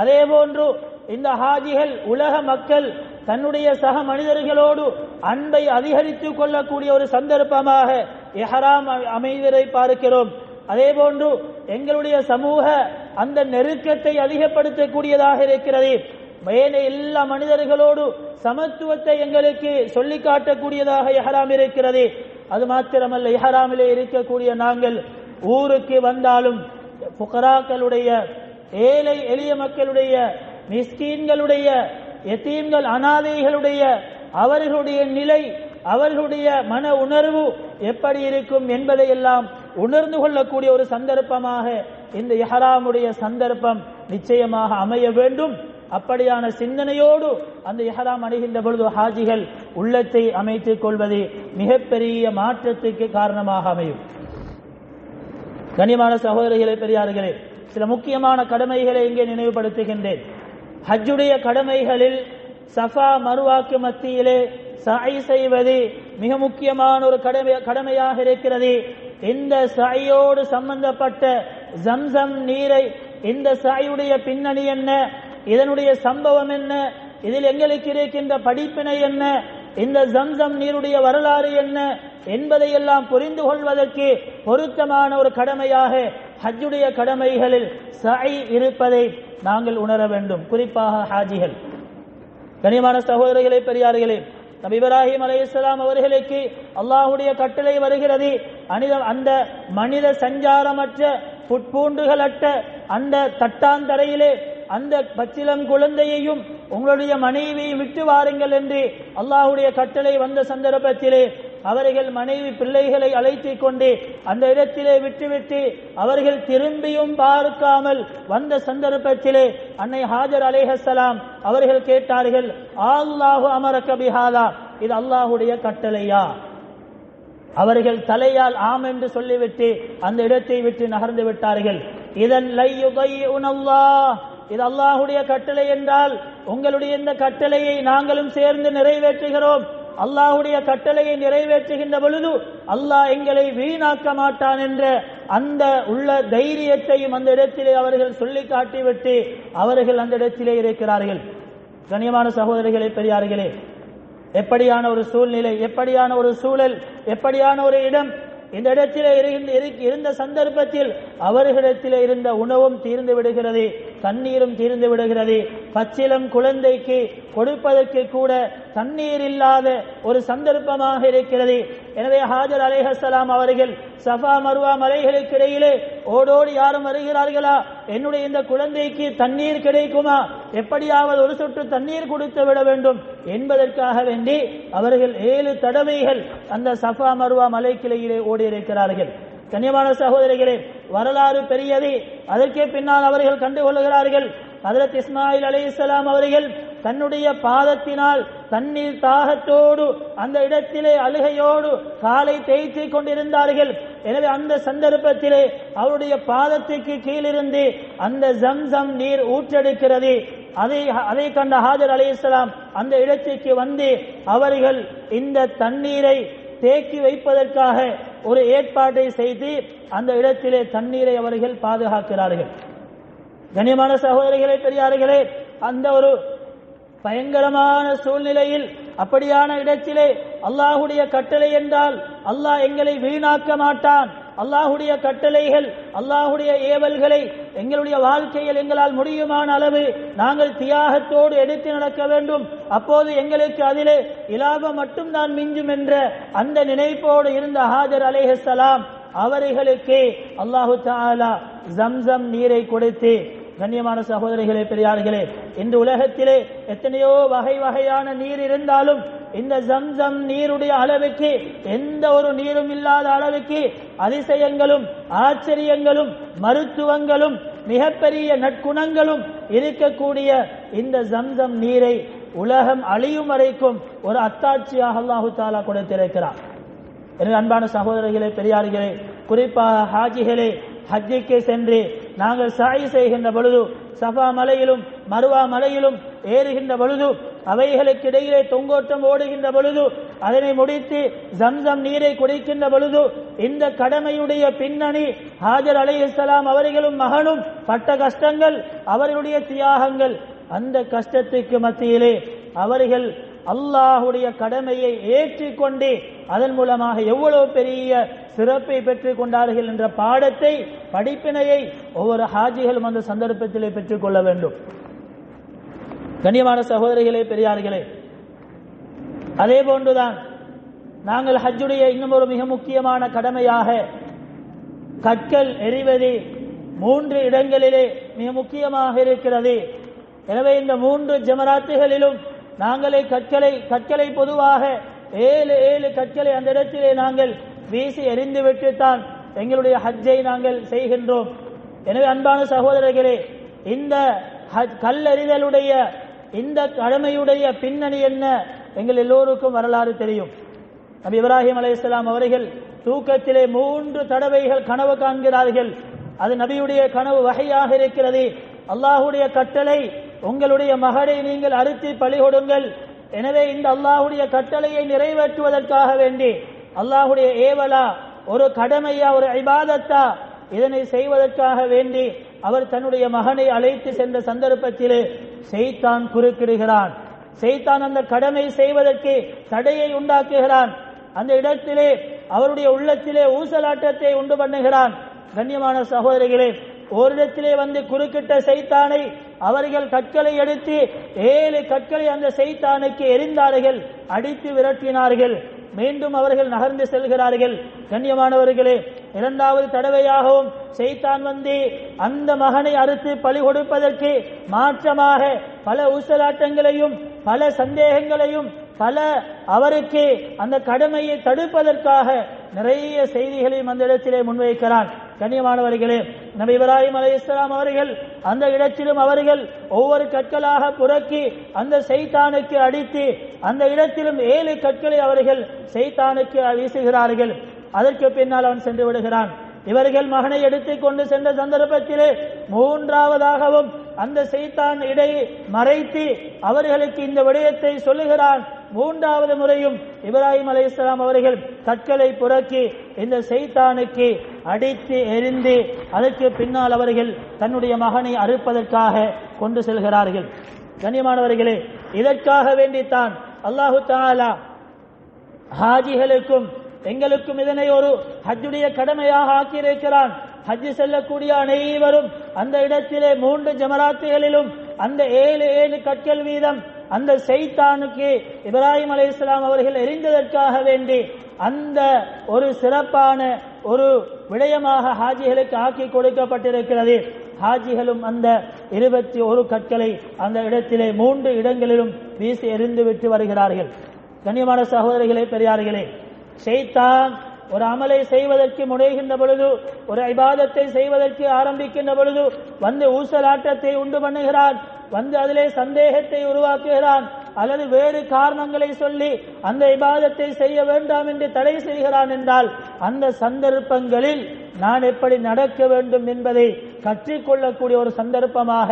அதே போன்று இந்த ஹாஜிகள் உலக மக்கள் தன்னுடைய சக மனிதர்களோடு அன்பை அதிகரித்துக் கொள்ளக்கூடிய ஒரு சந்தர்ப்பமாக இஹ்ராம் அமைவதை பார்க்கிறோம். அதே போன்று எங்களுடைய சமூக அந்த நெருக்கத்தை அதிகப்படுத்தக்கூடியதாக இருக்கிறது. எல்லா மனிதர்களோடு சமத்துவத்தை எங்களுக்கு சொல்லி காட்டக்கூடியதாக இஹ்ராம் இருக்கிறது. அது மாத்திரமல்ல, இஹ்ராமிலே இருக்கக்கூடிய நாங்கள் ஊருக்கு வந்தாலும் ஃபுகராக்களுடைய, ஏழை எளிய மக்களுடைய, மிஸ்கீன்களுடைய, யதீம்கள், அனாதைகளுடைய அவர்களுடைய நிலை, அவர்களுடைய மன உணர்வு எப்படி இருக்கும் என்பதை எல்லாம் உணர்ந்து கொள்ளக்கூடிய ஒரு சந்தர்ப்பமாக இந்த இஹ்ராமுடைய சந்தர்ப்பம் நிச்சயமாக அமைய வேண்டும். அப்படியான சிந்தனையோடு அந்த இஹ்ராம் அணிகின்ற பொழுது ஹாஜிகள் உள்ளத்தை அமைத்துக் கொள்வது மிகப்பெரிய மாற்றத்துக்கு காரணமாக அமையும். கனிமான சகோதரிகளே, பெரியார்களே, சில முக்கியமான கடமைகளை இங்கே நினைவுபடுத்துகின்றேன். ஹஜ்ஜுடைய கடமைகளில் சஃபா மருவாக்கு மத்தியிலே சஅய் செய்வது மிக முக்கியமான ஒரு கடமையாக இருக்கிறது. இந்த சஅயோடு சம்பந்தப்பட்ட ஜம்சம் நீரை, இந்த சஅயுடைய பின்னணி என்ன, இதனுடைய சம்பவம் என்ன, இதில் எங்களுக்கு இருக்கின்ற படிப்பினை என்ன, இந்த ஜம்சம் நீருடைய வரலாறு என்ன என்பதையெல்லாம் புரிந்து கொள்வதற்கு பொருத்தமான ஒரு கடமையாக ஹஜ்ஜுடைய கடமைகளில் சஅய் இருப்பதை நாங்கள் உணர வேண்டும். குறிப்பாக ஹாஜிகள். கனிமான சகோதரர்களே, பெரியார்களே, நபி இப்ராஹிம் அலைஹிஸ்ஸலாம் அவர்களுக்கு அல்லாஹ்வுடைய கட்டளை வருகிறது. அந்த மனித சஞ்சாரமற்ற புட்பூண்டுகளற்ற அந்த தட்டாந்தரையிலே அந்த பச்சிலம் குழந்தையையும் உங்களுடைய மனைவியை விட்டு வாருங்கள் என்று அல்லாஹ்வுடைய கட்டளை வந்த சந்தர்ப்பத்திலே அவர்கள் மனைவி பிள்ளைகளை அழைத்துக் கொண்டு அந்த இடத்திலே விட்டுவிட்டு அவர்கள் திரும்பியும் பார்க்காமல் வந்த சந்தர்ப்பத்திலே அன்னை ஹாஜர் அலைஹிஸ்ஸலாம் அவர்கள் கேட்டார்கள், அல்லாஹு அமரக பிஹாதா, இது அல்லாஹ்வுடைய கட்டளையா? அவர்கள் தலையால் ஆம் என்று சொல்லிவிட்டு அந்த இடத்தை விட்டு நகர்ந்து விட்டார்கள். இதன் லையுதையுனல்லாஹ், இது அல்லாஹ்வுடைய கட்டளை என்றால் உங்களுடைய இந்த கட்டளையை நாங்களும் சேர்ந்து நிறைவேற்றுகிறோம். அல்லாஹ்வுடைய கட்டளையை நிறைவேற்றுகின்ற பொழுது அல்லாஹ் எங்களை வீணாக்க மாட்டான் என்ற அந்த உள்ள தைரியத்தையும் அந்த இடத்திலே அவர்கள் சொல்லி காட்டிவிட்டு அவர்கள் அந்த இடத்திலே இருக்கிறார்கள். கண்ணியமான சகோதரிகளே, பெரியார்களே, எப்படியான ஒரு சூழ்நிலை, எப்படியான ஒரு சூழல், எப்படியான ஒரு இடம்! இந்த இடத்திலே இருந்த சந்தர்ப்பத்தில் அவர்களிடத்திலே இருந்த உணவும் தீர்ந்து விடுகிறது, தண்ணீரும் தீர்ந்து விடுகிறது. பச்சிலம் குழந்தைக்கு கொடுப்பதற்கு கூட தண்ணீர் இல்லாத ஒரு சந்தர்ப்பமாக இருக்கிறது. எனவே ஹாஜர் அலைஹிஸ்ஸலாம் அவர்கள் சஃபா மர்வா மலைகளுக்கு இடையிலே ஓடோடி யாரும் வருகிறார்களா, என்னுடைய இந்த குழந்தைக்கு தண்ணீர் கிடைக்குமா, எப்படியாவது ஒரு சொட்டு தண்ணீர் கொடுத்து விட வேண்டும் என்பதற்காக வேண்டி அவர்கள் 7 தடவைகள் அந்த சஃபா மர்வா மலைக்கிளையிலே ஓடி இருக்கிறார்கள். கண்ணியமான சகோதரிகளே, வரலாறு பெரியது. அதற்கே பின்னால் அவர்கள் கண்டுகொள்கிறார்கள், ஹஜ்ரத் இஸ்மாயில் அலைஹிஸ்ஸலாம் அவர்கள் தன்னுடைய பாதத்தினால் தண்ணீர் தாகத்தோடு அந்த இடத்திலே அழுகையோடு காலை தேய்த்து கொண்டிருந்தார்கள். எனவே அந்த சந்தர்ப்பத்திலே அவருடைய பாதத்துக்கு கீழிருந்து அந்த ஜம்சம் நீர் ஊற்றெடுக்கிறது. அதை கண்ட ஹாஜர் அலைஹிஸ்ஸலாம் அந்த இடத்திற்கு வந்து அவர்கள் இந்த தண்ணீரை தேக்கி வைப்பதற்காக ஒரு ஏற்பாட்டை செய்து அந்த இடத்திலே தண்ணீரை அவர்கள் பாதுகாக்கிறார்கள். கண்ணியமான சகோதரிகளே, பெரியார்களே, அந்த ஒரு பயங்கரமான சூழ்நிலையில் அப்படியான இடத்திலே அல்லாஹுடைய கட்டளை என்றால் அல்லாஹ் எங்களை வீணாக்க மாட்டான். அல்லாஹுடைய கட்டளைகள், அல்லாஹுடைய ஏவல்களை எங்களுடைய வாழ்க்கையில் எங்களால் முடியுமான அளவு நாங்கள் தியாகத்தோடு எடுத்து நடக்க வேண்டும். அப்போது எங்களுக்கு அதிலே இலாபம் மட்டும்தான் மிஞ்சும் என்ற அந்த நினைப்போடு இருந்த ஹாஜர் அலைஹிஸ்ஸலாம் அவர்களுக்கு அல்லாஹு தஆலா ஜம்சம் நீரை கொடுத்து, கண்ணியமான சகோதரிகளே, பெரியார்களே, இந்த உலகத்திலே எத்தனையோ வகை வகையான நீர் இருந்தாலும் இந்த ஜம்சம் நீருடைய அளவுக்கு எந்த ஒரு நீரும் இல்லாத அளவுக்கு அதிசயங்களும் ஆச்சரியங்களும் மருத்துவங்களும் மிகப்பெரிய நற்குணங்களும் இருக்கக்கூடிய இந்த ஜம்சம் நீரை உலகம் அழியும் வரைக்கும் ஒரு அத்தாட்சியாக அல்லாஹு தஆலா கொடுத்திருக்கிறார். எனவே அன்பான சகோதரர்களே, பெரியார்களே, குறிப்பாக ஹாஜிகளே, ஹஜ்ஜிக்கு சென்று நாங்கள் சாய் செய்கின்ற பொழுது, சஃபா மலையிலும் மர்வா மலையிலும் ஏறுகின்ற பொழுது, அவைகளுக்கு இடையிலே தொங்கோட்டம் ஓடுகின்ற பொழுது, அதனை முடித்து ஜம்சம் நீரை குடிக்கின்ற பொழுது, இந்த கடமையுடைய பின்னணி ஹாஜர் அலைஹிஸ்ஸலாம் அவர்களும் மகனும் பட்ட கஷ்டங்கள், அவர்களுடைய தியாகங்கள், அந்த கஷ்டத்துக்கு மத்தியிலே அவர்கள் அல்லாஹுடைய கடமையை ஏற்றிக்கொண்டு அதன் மூலமாக எவ்வளவு பெரிய சிறப்பை பெற்றுக் கொண்டார்கள் என்ற பாடத்தை, படிப்பினையை ஒவ்வொரு ஹாஜிகளும் அந்த சந்தர்ப்பத்திலே பெற்றுக் கொள்ள வேண்டும். கண்ணியமான சகோதரிகளே, பெரியார்களே, அதே போன்றுதான் நாங்கள் ஹஜ்ஜுடைய இன்னும் ஒரு மிக முக்கியமான கடமையாக கற்கள் எறிவது 3 இடங்களிலே மிக முக்கியமாக இருக்கிறது. எனவே இந்த 3 ஜமராத்துகளிலும் நாங்களே கற்களை பொதுவாக 7 கற்களை அந்த இடத்திலே நாங்கள் வீசி எறிந்துவிட்டுத்தான் எங்களுடைய ஹஜ்ஜை நாங்கள் செய்கின்றோம். எனவே அன்பான சகோதரர்களே, இந்த கல்லெறிதலுடைய இந்த கடமையுடைய பின்னணி என்ன, எங்கள் எல்லோருக்கும் வரலாறு தெரியும். நபி இப்ராஹிம் அலைஹிஸ்ஸலாம் அவர்கள் தூக்கத்திலே 3 தடவைகள் கனவு காண்கிறார்கள். அது நபியுடைய கனவு வஹையாக இருக்கிறது. அல்லாஹுடைய கட்டளை, உங்களுடைய மகனை நீங்கள் அறுத்து பலி கொடுங்கள். எனவே இந்த அல்லாஹுடைய கட்டளையை நிறைவேற்றுவதற்காக வேண்டி, அல்லாஹுடைய ஏவலா, ஒரு கடமையா, ஒரு இபாதத்தா, இதனை செய்வதற்காக வேண்டி அவர் தன்னுடைய மகனை அழைத்து சென்ற சந்தர்ப்பத்திலே ஷைத்தான் குறுக்கிடுகிறான். ஷைத்தான் அந்த கடமை செய்வதற்கு தடையை உண்டாக்குகிறான். அந்த இடத்திலே அவருடைய உள்ளத்திலே ஊசலாட்டத்தை உண்டு பண்ணுகிறான். கண்ணியமான சகோதரிகளே, ஓரிடத்திலே வந்து குறுக்கிட்ட ஷைத்தானை அவர்கள் கற்களை எடுத்து 7 கற்களை அந்த ஷைத்தானுக்கு எறிந்தார்கள், அடித்து விரட்டினார்கள். மீண்டும் அவர்கள் நகர்ந்து செல்கிறார்கள். கண்ணியமானவர்களே, 2வது தடவையாகவும் ஷைத்தான் வந்து அந்த மகனை அறுத்து பலி கொடுப்பதற்கு மாற்றமாக பல ஊசலாட்டங்களையும் பல சந்தேகங்களையும் அவருக்கு அந்த கடமையை தடுப்பதற்காக நிறைய செய்திகளையும் அந்த இடத்திலே முன்வைக்கிறான். கண்ணியமானவர்களே, நபி இப்ராஹிம் அலைஹிஸ்ஸலாம் அவர்கள் அந்த இடத்திலும் அவர்கள் ஒவ்வொரு கற்களாக புரக்கி அந்த ஷைத்தானுக்கு அடித்து அந்த இடத்திலும் 7 கற்களை அவர்கள் ஷைத்தானுக்கு வீசுகிறார்கள். அதற்கு பின்னால் அவன் சென்று விடுகிறான். இவர்கள் மகனை எடுத்துக் கொண்டு சென்ற சந்தர்ப்பத்திலே 3வதாகவும் அந்த ஷைத்தான் இடையை மறைத்து அவர்களுக்கு இந்த விடயத்தை சொல்லுகிறான். 3வது முறையும் இப்ராஹிம் அலைஹிஸ்ஸலாம் அவர்கள் கற்களை புரக்கி இந்த ஷைத்தானுக்கு அடித்து எரிந்து அதற்கு பின்னால் அவர்கள் தன்னுடைய மகனை அறுப்பதற்காக கொண்டு செல்கிறார்கள். கண்ணியமானவர்களே, இதற்காக வேண்டித்தான் அல்லாஹு தஆலா ஹாஜிகளுக்கும் எங்களுக்கும் இதனை ஒரு ஹஜ்ஜுடைய கடமையாக ஆக்கியிருக்கிறான். ஹஜ் செல்லக்கூடிய அனைவரும் அந்த இடத்திலே 3 ஜமராத்துகளிலும் அந்த 7 கற்கள் வீதம் அந்த ஷைத்தானுக்கு இப்ராஹிம் அலைஹிஸ்ஸலாம் அவர்கள் எரிந்ததற்காக வேண்டி அந்த ஒரு சிறப்பான ஒரு விடயமாக ஹாஜிகளுக்கு ஆக்கி கொடுக்கப்பட்டிருக்கிறது. ஹாஜிகளும் அந்த 21 கற்களை அந்த இடத்திலே 3 இடங்களிலும் வீசி எறிந்து விட்டு வருகிறார்கள். கண்ணியமான சகோதரிகளே, பெரியார்களே, ஷைத்தான் ஒரு அமலை செய்வதற்கு முனைகின்ற பொழுது, ஒரு இபாதத்தை செய்வதற்கு ஆரம்பிக்கின்ற பொழுது வந்து ஊசலாட்டத்தை உண்டு பண்ணுகிறான், வந்து அதிலே சந்தேகத்தை உருவாக்குகிறான், அல்லது வேறு காரணங்களை சொல்லி அந்த இபாதத்தை செய்ய வேண்டாம் என்று தடை செய்கிறான் என்றால் அந்த சந்தர்ப்பங்களில் நான் எப்படி நடக்க வேண்டும் என்பதை கற்றுக்கொள்ளக்கூடிய ஒரு சந்தர்ப்பமாக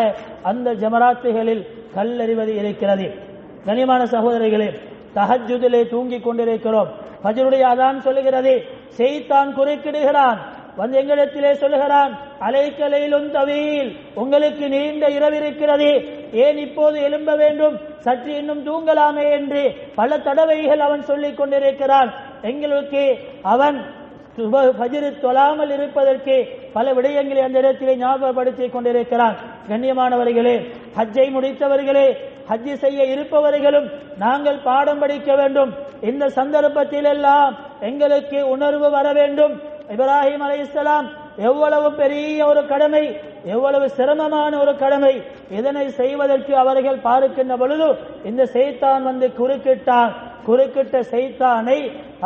அந்த ஜமராத்துகளில் கல்லறிவது இருக்கிறது. கனிமான சகோதரிகளே, தஹஜ்ஜுதிலே தூங்கிக் கொண்டிருக்கிறோம். ஃபஜ்ருடைய அதான் சொல்லுகிறது, ஷைத்தான் குறுக்கிடுகிறான், வந்து எங்களிடத்திலே சொல்லுகிறான், அலைக்க லைலுன் தவீல், உங்களுக்கு நீண்ட இரவு இருக்கிறது, ஏன் இப்போது எழும்ப வேண்டும், சற்று இன்னும் தூங்கலாமே என்று பல தடவைகள் அவன் சொல்லிக் கொண்டிருக்கிறான். எங்களுக்கு அவன் ஃபஜ்ர் தொழாமல் இருப்பதற்கு பல விடயங்களை அந்த இடத்திலே ஞாபகப்படுத்திக் கொண்டிருக்கிறான். கண்ணியமானவர்களே, ஹஜ்ஜை முடித்தவர்களே, ஹஜ்ஜி செய்ய இருப்பவர்களும் நாங்கள் பாடம் படிக்க வேண்டும். இந்த சந்தர்ப்பத்தில் எல்லாம் எங்களுக்கு உணர்வு வர வேண்டும். இப்ராஹிம் அலைஹிஸ்ஸலாம் எவ்வளவு பெரிய ஒரு கடமை, எவ்வளவு சிரமமான ஒரு கடமை, இதனை செய்வதற்கு அவர்கள் பார்க்கின்ற பொழுது இந்த ஷைத்தான் வந்து குறுக்கிட்டான். குறுக்கிட்ட ஷைத்தானை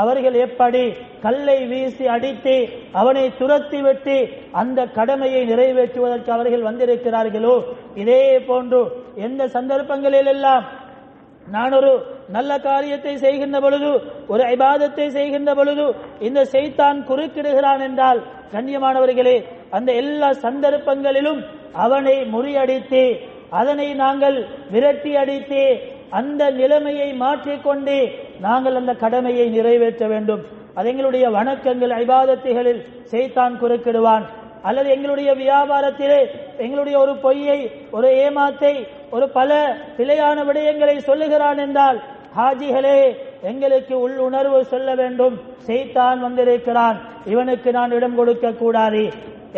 அவர்கள் எப்படி கல்லை வீசி அடித்து அவனை துரத்தி விட்டு அந்த கடமையை நிறைவேற்றுவதற்கு அவர்கள் வந்திருக்கிறார்களோ, இதே போன்று எந்த சந்தர்ப்பங்களில் எல்லாம் நான் ஒரு நல்ல காரியத்தை செய்கின்ற பொழுது, ஒரு இபாதத்தை செய்கின்ற பொழுது இந்த ஷைத்தான் குறுக்கிடுகிறான் என்றால், கண்ணியமானவர்களே, அந்த எல்லா சந்தர்ப்பங்களிலும் அவனை முறியடித்து, அதனை நாங்கள் விரட்டி அடித்து, அந்த நிலைமையை மாற்றிக்கொண்டு நாங்கள் அந்த கடமையை நிறைவேற்ற வேண்டும். அது எங்களுடைய வணக்கங்கள், இபாதத்துகளில் ஷைத்தான் குறுக்கிடுவான். அல்லது எங்களுடைய வியாபாரத்திலே எங்களுடைய ஒரு பொய்யை, ஒரு ஏமாத்தை, ஒரு பல பிழையான விடயங்களை சொல்லுகிறான் என்றால், ஹாஜிகளே, எங்களுக்கு உள்ளுணர்வு சொல்ல வேண்டும், ஷைத்தான் வந்திருக்கிறான், இவனுக்கு நான் இடம் கொடுக்க கூடாது.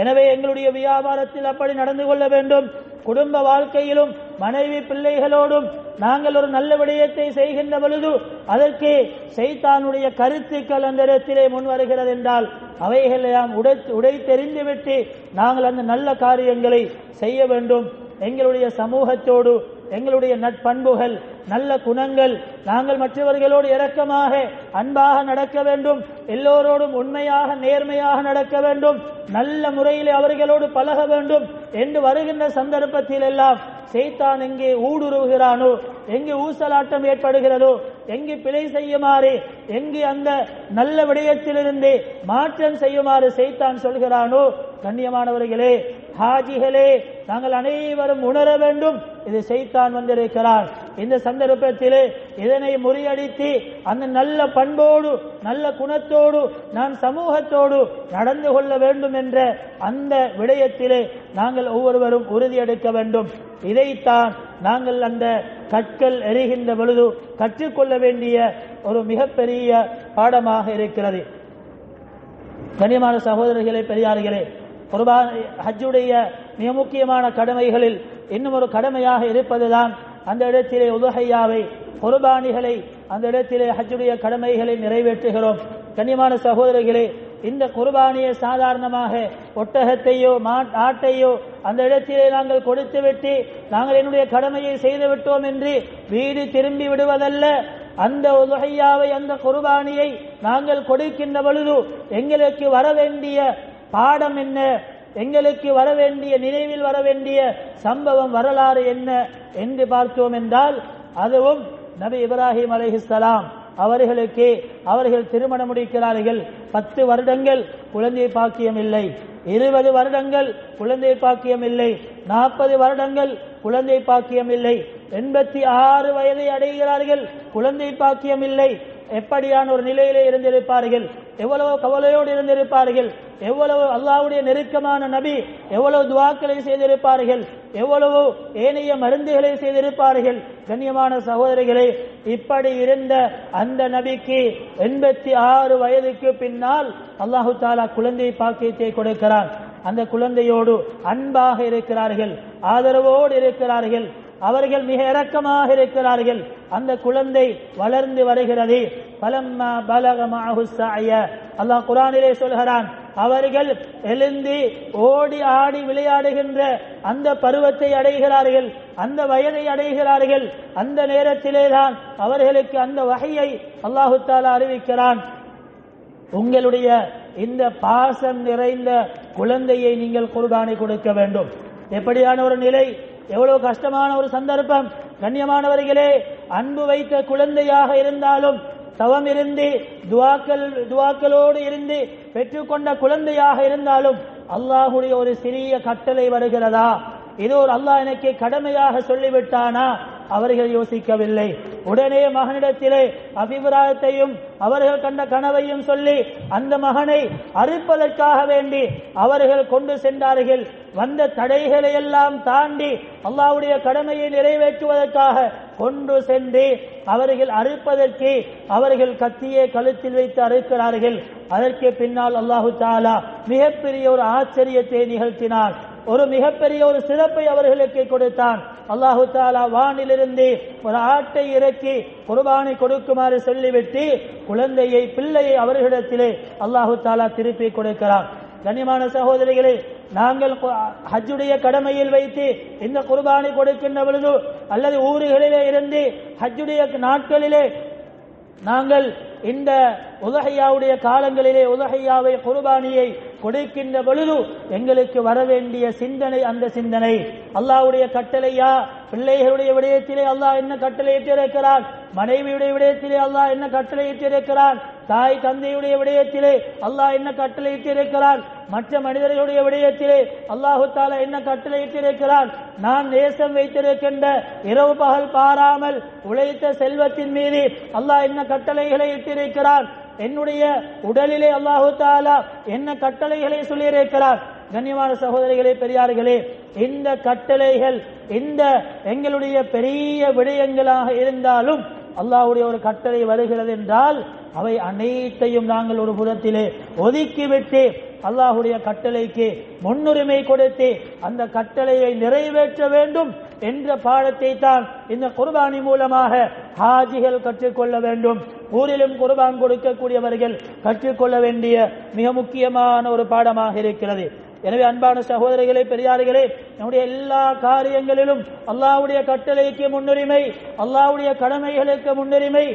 எனவே எங்களுடைய வியாபாரத்தில் அப்படி நடந்து கொள்ள வேண்டும். குடும்ப வாழ்க்கையிலும் மனைவி பிள்ளைகளோடும் நாங்கள் ஒரு நல்ல விடயத்தை செய்கின்ற பொழுது அதற்கு ஷைத்தானுடைய கருத்துக்கள் அந்த இடத்திலே முன் வருகிறது என்றால் அவைகளெல்லாம் உடை தெரிந்துவிட்டு நாங்கள் அந்த நல்ல காரியங்களை செய்ய வேண்டும். எங்களுடைய சமூகத்தோடு எங்களுடைய நட்பண்புகள், நல்ல குணங்கள், நாங்கள் மற்றவர்களோடு இரக்கமாக அன்பாக நடக்க வேண்டும், எல்லோரோடும் உண்மையாக நேர்மையாக நடக்க வேண்டும், நல்ல முறையில் அவர்களோடு பழக வேண்டும் என்று வருகின்ற சந்தர்ப்பத்தில் எல்லாம் ஷைத்தான் எங்கே ஊடுருவுகிறானோ, எங்கே ஊசலாட்டம் ஏற்படுகிறதோ, எங்கு பிழை செய்யுமாறு, எங்கு அந்த நல்ல விடயத்திலிருந்து மாற்றம் செய்யுமாறு ஷைத்தான் சொல்கிறானோ, கண்ணியமானவர்களே, ஹாஜிகளே, நாங்கள் அனைவரும் உணர வேண்டும், இது ஷைத்தான் வந்திருக்கிறான். இந்த சந்தர்ப்பத்திலே இதனை முறியடித்து அந்த நல்ல பண்போடு நல்ல குணத்தோடு நான் சமூகத்தோடு நடந்து கொள்ள வேண்டும் என்ற அந்த விடயத்திலே நாங்கள் ஒவ்வொருவரும் உறுதியெடுக்க வேண்டும். இதைத்தான் நாங்கள் அந்த கற்கள் எரிகின்ற பொழுது கற்றுக்கொள்ள வேண்டிய ஒரு மிகப்பெரிய பாடமாக இருக்கிறது. கண்ணியமான சகோதரர்களே, பெரியார்களே, ஹஜ்ஜுடைய மிக முக்கியமான கடமைகளில் இன்னும் ஒரு கடமையாக இருப்பதுதான் அந்த இடத்திலே உதுஹையாவை, குர்பானிகளை அந்த இடத்திலே ஹஜ்ஜுடைய கடமைகளை நிறைவேற்றுகிறோம். கண்ணியமான சகோதரர்களே, இந்த குர்பானியை சாதாரணமாக ஒட்டகத்தையோ ஆட்டையோ அந்த இடத்திலே நாங்கள் கொடுத்துவிட்டு நாங்கள் என்னுடைய கடமையை செய்து விட்டோம் என்று வீடு திரும்பி விடுவதல்ல. அந்த உதுஹையாவை, அந்த குர்பானியை நாங்கள் கொடுக்கின்ற பொழுது எங்களுக்கு வர வேண்டிய பாடம் என்ன, எங்களுக்கு வர வேண்டிய நினைவில் வர வேண்டிய சம்பவம் வரலாறு என்ன என்று பார்த்தோம் என்றால், அதுவும் நபி இப்ராஹிம் அலைஹிஸ்ஸலாம் அவர்களுக்கு அவர்கள் திருமணம் முடிக்கிறார்கள். 10 வருடங்கள் குழந்தை பாக்கியம் இல்லை, 20 வருடங்கள் குழந்தை பாக்கியம் இல்லை, 40 வருடங்கள் குழந்தை பாக்கியம் இல்லை, 86 வயதை அடைகிறார்கள், குழந்தை பாக்கியம் இல்லை. எப்படியான ஒரு நிலையிலே இருந்திருப்பார்கள், எவ்வளவு கவலையோடு இருந்திருப்பார்கள், எவ்வளவு அல்லாஹ்வுடைய நெருக்கமான நபி எவ்வளவு துஆக்களை செய்திருப்பார்கள், எவ்வளவு ஏனைய மருந்துகளை செய்திருப்பார்கள். கண்ணியமான சகோதரிகளே, இப்படி இருந்த அந்த நபிக்கு 86 வயதுக்கு பின்னால் அல்லாஹு தஆலா குழந்தை பாக்கியத்தை கொடுக்கிறான். அந்த குழந்தையோடு அன்பாக இருக்கிறார்கள், ஆதரவோடு இருக்கிறார்கள். அவர்கள் மிக இரக்கமாக இருக்கிறார்கள். அந்த குழந்தை வளர்ந்து வருகிறது. பலம்மா பலக மஅஹு ஸஅய, அல்லாஹ் குர்ஆனிலே சொல்கிறான், அவர்கள் எழுந்து ஓடி ஆடி விளையாடுகின்ற அந்த பருவத்தை அடைகிறார்கள், அந்த வயதை அடைகிறார்கள். அந்த நேரத்திலேதான் அவர்களுக்கு அந்த வஹையை அல்லாஹு தஆலா அறிவிக்கிறான், உங்களுடைய இந்த பாசம் நிறைந்த குழந்தையை நீங்கள் குர்பானி கொடுக்க வேண்டும். எப்படியான ஒரு நிலை, எவ்வளவு கஷ்டமான ஒரு சந்தர்ப்பம். கண்ணியமானவர்களே, அன்பு வைத்த குழந்தையாக இருந்தாலும், தவம் இருந்து துவாக்களோடு இருந்து பெற்றுக்கொண்ட குழந்தையாக இருந்தாலும் அல்லாஹுடைய ஒரு சிறிய கட்டளை வருகிறதா, இது ஒரு அல்லாஹ் எனக்கு கடமையாக சொல்லிவிட்டானா? அவர்கள் யோசிக்கவில்லை. உடனே மகனிடத்திலே அபிப்பிராயத்தையும் அவர்கள் கண்ட கனவையும் சொல்லி அந்த மகனை அறுப்பதற்காக வேண்டி அவர்கள் கொண்டு சென்றார்கள். வந்த தடைகளை எல்லாம் தாண்டி அல்லாஹ்வுடைய கடமையை நிறைவேற்றுவதற்காக கொண்டு சென்று அவர்கள் அறுப்பதற்கு அவர்கள் கத்தியை கழுத்தில் வைத்து அறுக்கிறார்கள். அதற்கு பின்னால் அல்லாஹு தஆலா மிகப்பெரிய ஒரு ஆச்சரியத்தை நிகழ்த்தினார். ஒரு மிகப்பெரிய ஒரு சிறப்பை அவர்களுக்கு கொடுத்தான். அல்லாஹு தஆலா வானிலிருந்து ஒரு ஆட்டை இறக்கி குர்பானி கொடுக்குமாறு சொல்லிவிட்டு குழந்தையை, பிள்ளையை அவர்களிடத்திலே அல்லாஹு தஆலா திருப்பி கொடுக்கிறார். கண்ணியமான சகோதரிகளே, நாங்கள் ஹஜ்ஜுடைய கடமையில் வைத்து இந்த குர்பானி கொடுக்கின்ற பொழுது அல்லது ஊர்களிலே இருந்து ஹஜ்ஜுடைய நாட்களிலே நாங்கள் இந்த உதஹியாவுடைய காலங்களிலே உதஹியாவை குர்பானியை கொடுக்கின்ற பொழுது எங்களுக்கு வரவேண்டிய சிந்தனை, அந்த சிந்தனை அல்லாஹ்வுடைய கட்டளையா, பிள்ளைகளுடைய விடயத்திலே அல்லாஹ் என்ன கட்டளையிட்டிருக்கிறான், மனைவியுடைய விடயத்திலே அல்லாஹ் என்ன கட்டளையிட்டிருக்கிறான், தாய் தந்தையுடைய விடயத்திலே அல்லாஹ் என்ன கட்டளையிட்டிருக்கிறான், மற்ற மனிதர்களுடைய விடயத்திலே அல்லாஹு தஆலா என்ன கட்டளையிட்டிருக்கிறான், நான் நேசம் வைத்திருக்கின்ற இரவு பகல் பாராமல் உழைத்த செல்வத்தின் மீது அல்லாஹ் என்ன கட்டளைகளை இட்டிருக்கிறான், என்னுடைய உடலிலே அல்லாஹு தஆலா என்ன கட்டளைகளை சொல்லியிருக்கிறார். கண்ணியமான சகோதரிகளே, பெரியார்களே, இந்த கட்டளைகள் இந்த எங்களுடைய பெரிய விடயங்களாக இருந்தாலும் அல்லாஹ்வுடைய ஒரு கட்டளை வருகிறது என்றால் அவை அனைத்தையும் நாங்கள் ஒரு புறத்திலே ஒதுக்கிவிட்டு அல்லாஹ்வுடைய கட்டளைக்கு முன்னுரிமை கொடுத்து அந்த கட்டளையை நிறைவேற்ற வேண்டும் என்ற பாடத்தை தான் இந்த குர்பானி மூலமாக ஹாஜிகள் கற்றுக்கொள்ள வேண்டும். ஊரிலும் குர்பான் கொடுக்கக்கூடியவர்கள் கற்றுக்கொள்ள வேண்டிய மிக முக்கியமான ஒரு பாடமாக இருக்கிறது. எனவே அன்பான சகோதரிகளே, பெரியார்களே, நம்முடைய எல்லா காரியங்களிலும் அல்லாஹ்வுடைய கட்டளைக்கு முன்னுரிமை, அல்லாஹ்வுடைய கடமைகளுக்கு முன்னுரிமை.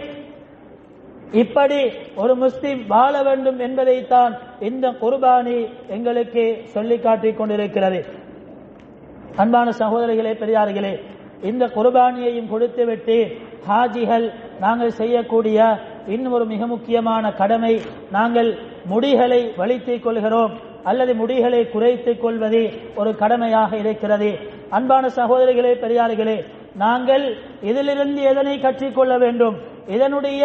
இப்படி ஒரு முஸ்லிம் வாழ வேண்டும் என்பதைத்தான் இந்த குர்பானி எங்களுக்கு சொல்லி காட்டிக் கொண்டிருக்கிறது. அன்பான சகோதரிகளே, பெரியார்களே, இந்த குர்பானியையும் கொடுத்துவிட்டு ஹாஜிகள் நாங்கள் செய்யக்கூடிய இன்னும் ஒரு மிக முக்கியமான கடமை, நாங்கள் முடிகளை வலித்துக் கொள்கிறோம் அல்லது முடிகளை குறைத்துக் கொள்வது ஒரு கடமையாக இருக்கிறது. அன்பான சகோதரிகளே, பெரியார்களே, நாங்கள் இதிலிருந்து எதனை கற்றுக்கொள்ள வேண்டும், இதனுடைய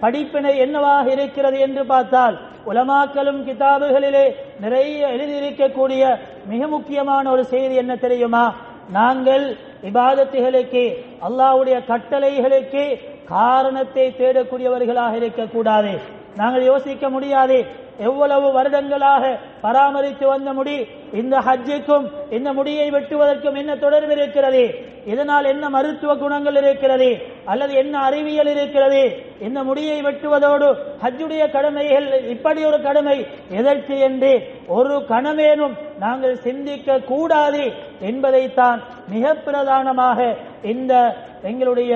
படிப்பினை என்னவாக இருக்கிறது என்று பார்த்தால் உலமாக்களும் கிதாபுகளிலே நிறைய எழுதியிருக்கக்கூடிய மிக முக்கியமான ஒரு செய்தி என்ன தெரியுமா? நாங்கள் இபாதத்துகளுக்கு, அல்லாஹ்வுடைய கட்டளைகளுக்கு காரணத்தை தேடக்கூடியவர்களாக இருக்கக்கூடாது. நாங்கள் யோசிக்க முடியாது, எவ்வளவு வருடங்களாக பராமரித்து வந்த முடி, இந்த ஹஜ்ஜுக்கும் இந்த முடியை வெட்டுவதற்கும் என்ன தொடர்பு இருக்கிறது, இதனால் என்ன மருத்துவ குணங்கள் இருக்கிறது அல்லது என்ன அறிவியல் இருக்கிறது, இந்த முடியை வெட்டுவதோடு ஹஜ்ஜுடைய கடமைகள் இப்படி ஒரு கடமை எதற்கு என்று ஒரு கணமேனும் நாங்கள் சிந்திக்க கூடாது என்பதைத்தான் மிக பிரதானமாக இந்த எங்களுடைய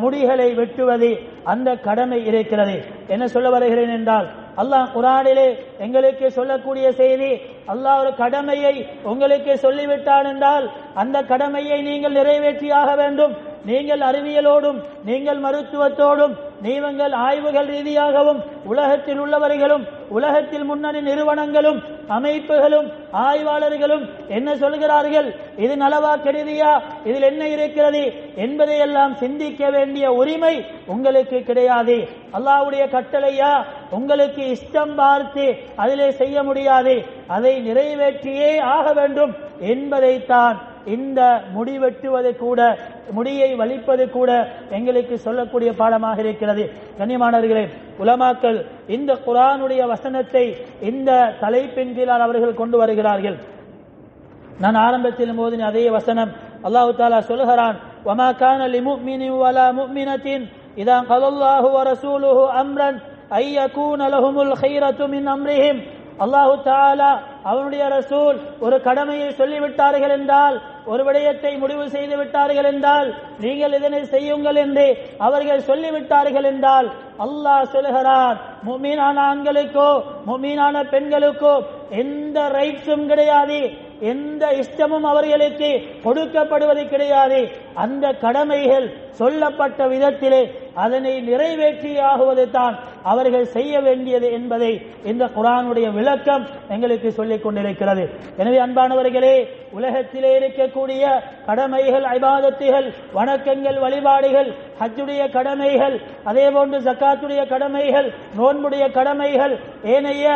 முடிகளை வெட்டுவது அந்த கடமை இருக்கிறது. என்ன சொல்ல வருகிறேன் என்றால், அல்லாஹ் குர்ஆனிலே எங்களுக்கு சொல்லக்கூடிய செய்தி, அல்லாஹ் ஒரு கடமையை உங்களுக்கு சொல்லிவிட்டான் என்றால் அந்த கடமையை நீங்கள் நிறைவேற்றியாக வேண்டும். நீங்கள் அறிவியலோடும் நீங்கள் மருத்துவத்தோடும் நீங்கள் ஆய்வுகள் ரீதியாகவும் உலகத்தில் உள்ளவர்களும் உலகத்தில் முன்னணி நிறுவனங்களும் அமைப்புகளும் ஆய்வாளர்களும் என்ன சொல்கிறார்கள், இது நலவா கெடுதியா, இதில் என்ன இருக்கிறது என்பதையெல்லாம் சிந்திக்க வேண்டிய உரிமை உங்களுக்கு கிடையாது. அல்லாஹ்வுடைய கட்டளையா உங்களுக்கு இஷ்டம் பார்த்து அதிலே செய்ய முடியாது, அதை நிறைவேற்றியே ஆக வேண்டும் என்பதைத்தான் இந்த முடி வெட்டுவது கூட, முடியை வலிப்பது கூட எங்களுக்கு சொல்லக்கூடிய பாடமாக இருக்கிறது. கண்ணியமானவர்களே, உலமாக்கள் இந்த குர்ஆனுடைய வசனத்தை இந்த தலைப்பின் கீழ் அவர்கள் கொண்டு வருகிறார்கள். நான் ஆரம்பத்தில் போது அதே வசனம், அல்லாஹ் தஆலா சொல்கிறான், வமா கான லிமுஃமினின் வலா முஃமினத்தின் இதா கலல்லாஹு வ ரசூலுஹு அம்ரன் ஐயகூன லஹுமுல் கைரத்து மின் அம்ரிஹிம். அல்லாஹு தஆலா அவனுடைய ரசூல் ஒரு கடமையை சொல்லிவிட்டார்கள் என்றால், ஒரு விடயத்தை முடிவு செய்து விட்டார்கள் என்றால், நீங்கள் இதனை செய்யுங்கள் என்று அவர்கள் சொல்லிவிட்டார்கள் என்றால், அல்லாஹ் சொல்கிறான், முஃமினான ஆண்களுக்கோ முஃமினான பெண்களுக்கோ எந்த ரைட்ஸும் கிடையாது, எந்த இஷ்டமும் அவர்களுக்கு கொடுக்கப்படுவது கிடையாது. அந்த கடமைகள் சொல்லப்பட்ட விதத்திலே அதனை நிறைவேற்றியாகுவது தான் அவர்கள் செய்ய வேண்டியது என்பதை இந்த குர்ஆனுடைய விளக்கம் எங்களுக்கு சொல்லிக் கொண்டிருக்கிறது. எனவே அன்பானவர்களே, உலகத்திலே இருக்கக்கூடிய கடமைகள், இபாதத்துகள், வணக்கங்கள், வழிபாடுகள், ஹஜ்ஜுடைய கடமைகள், அதே போன்று ஜக்காத்துடைய கடமைகள், நோன்புடைய கடமைகள், ஏனைய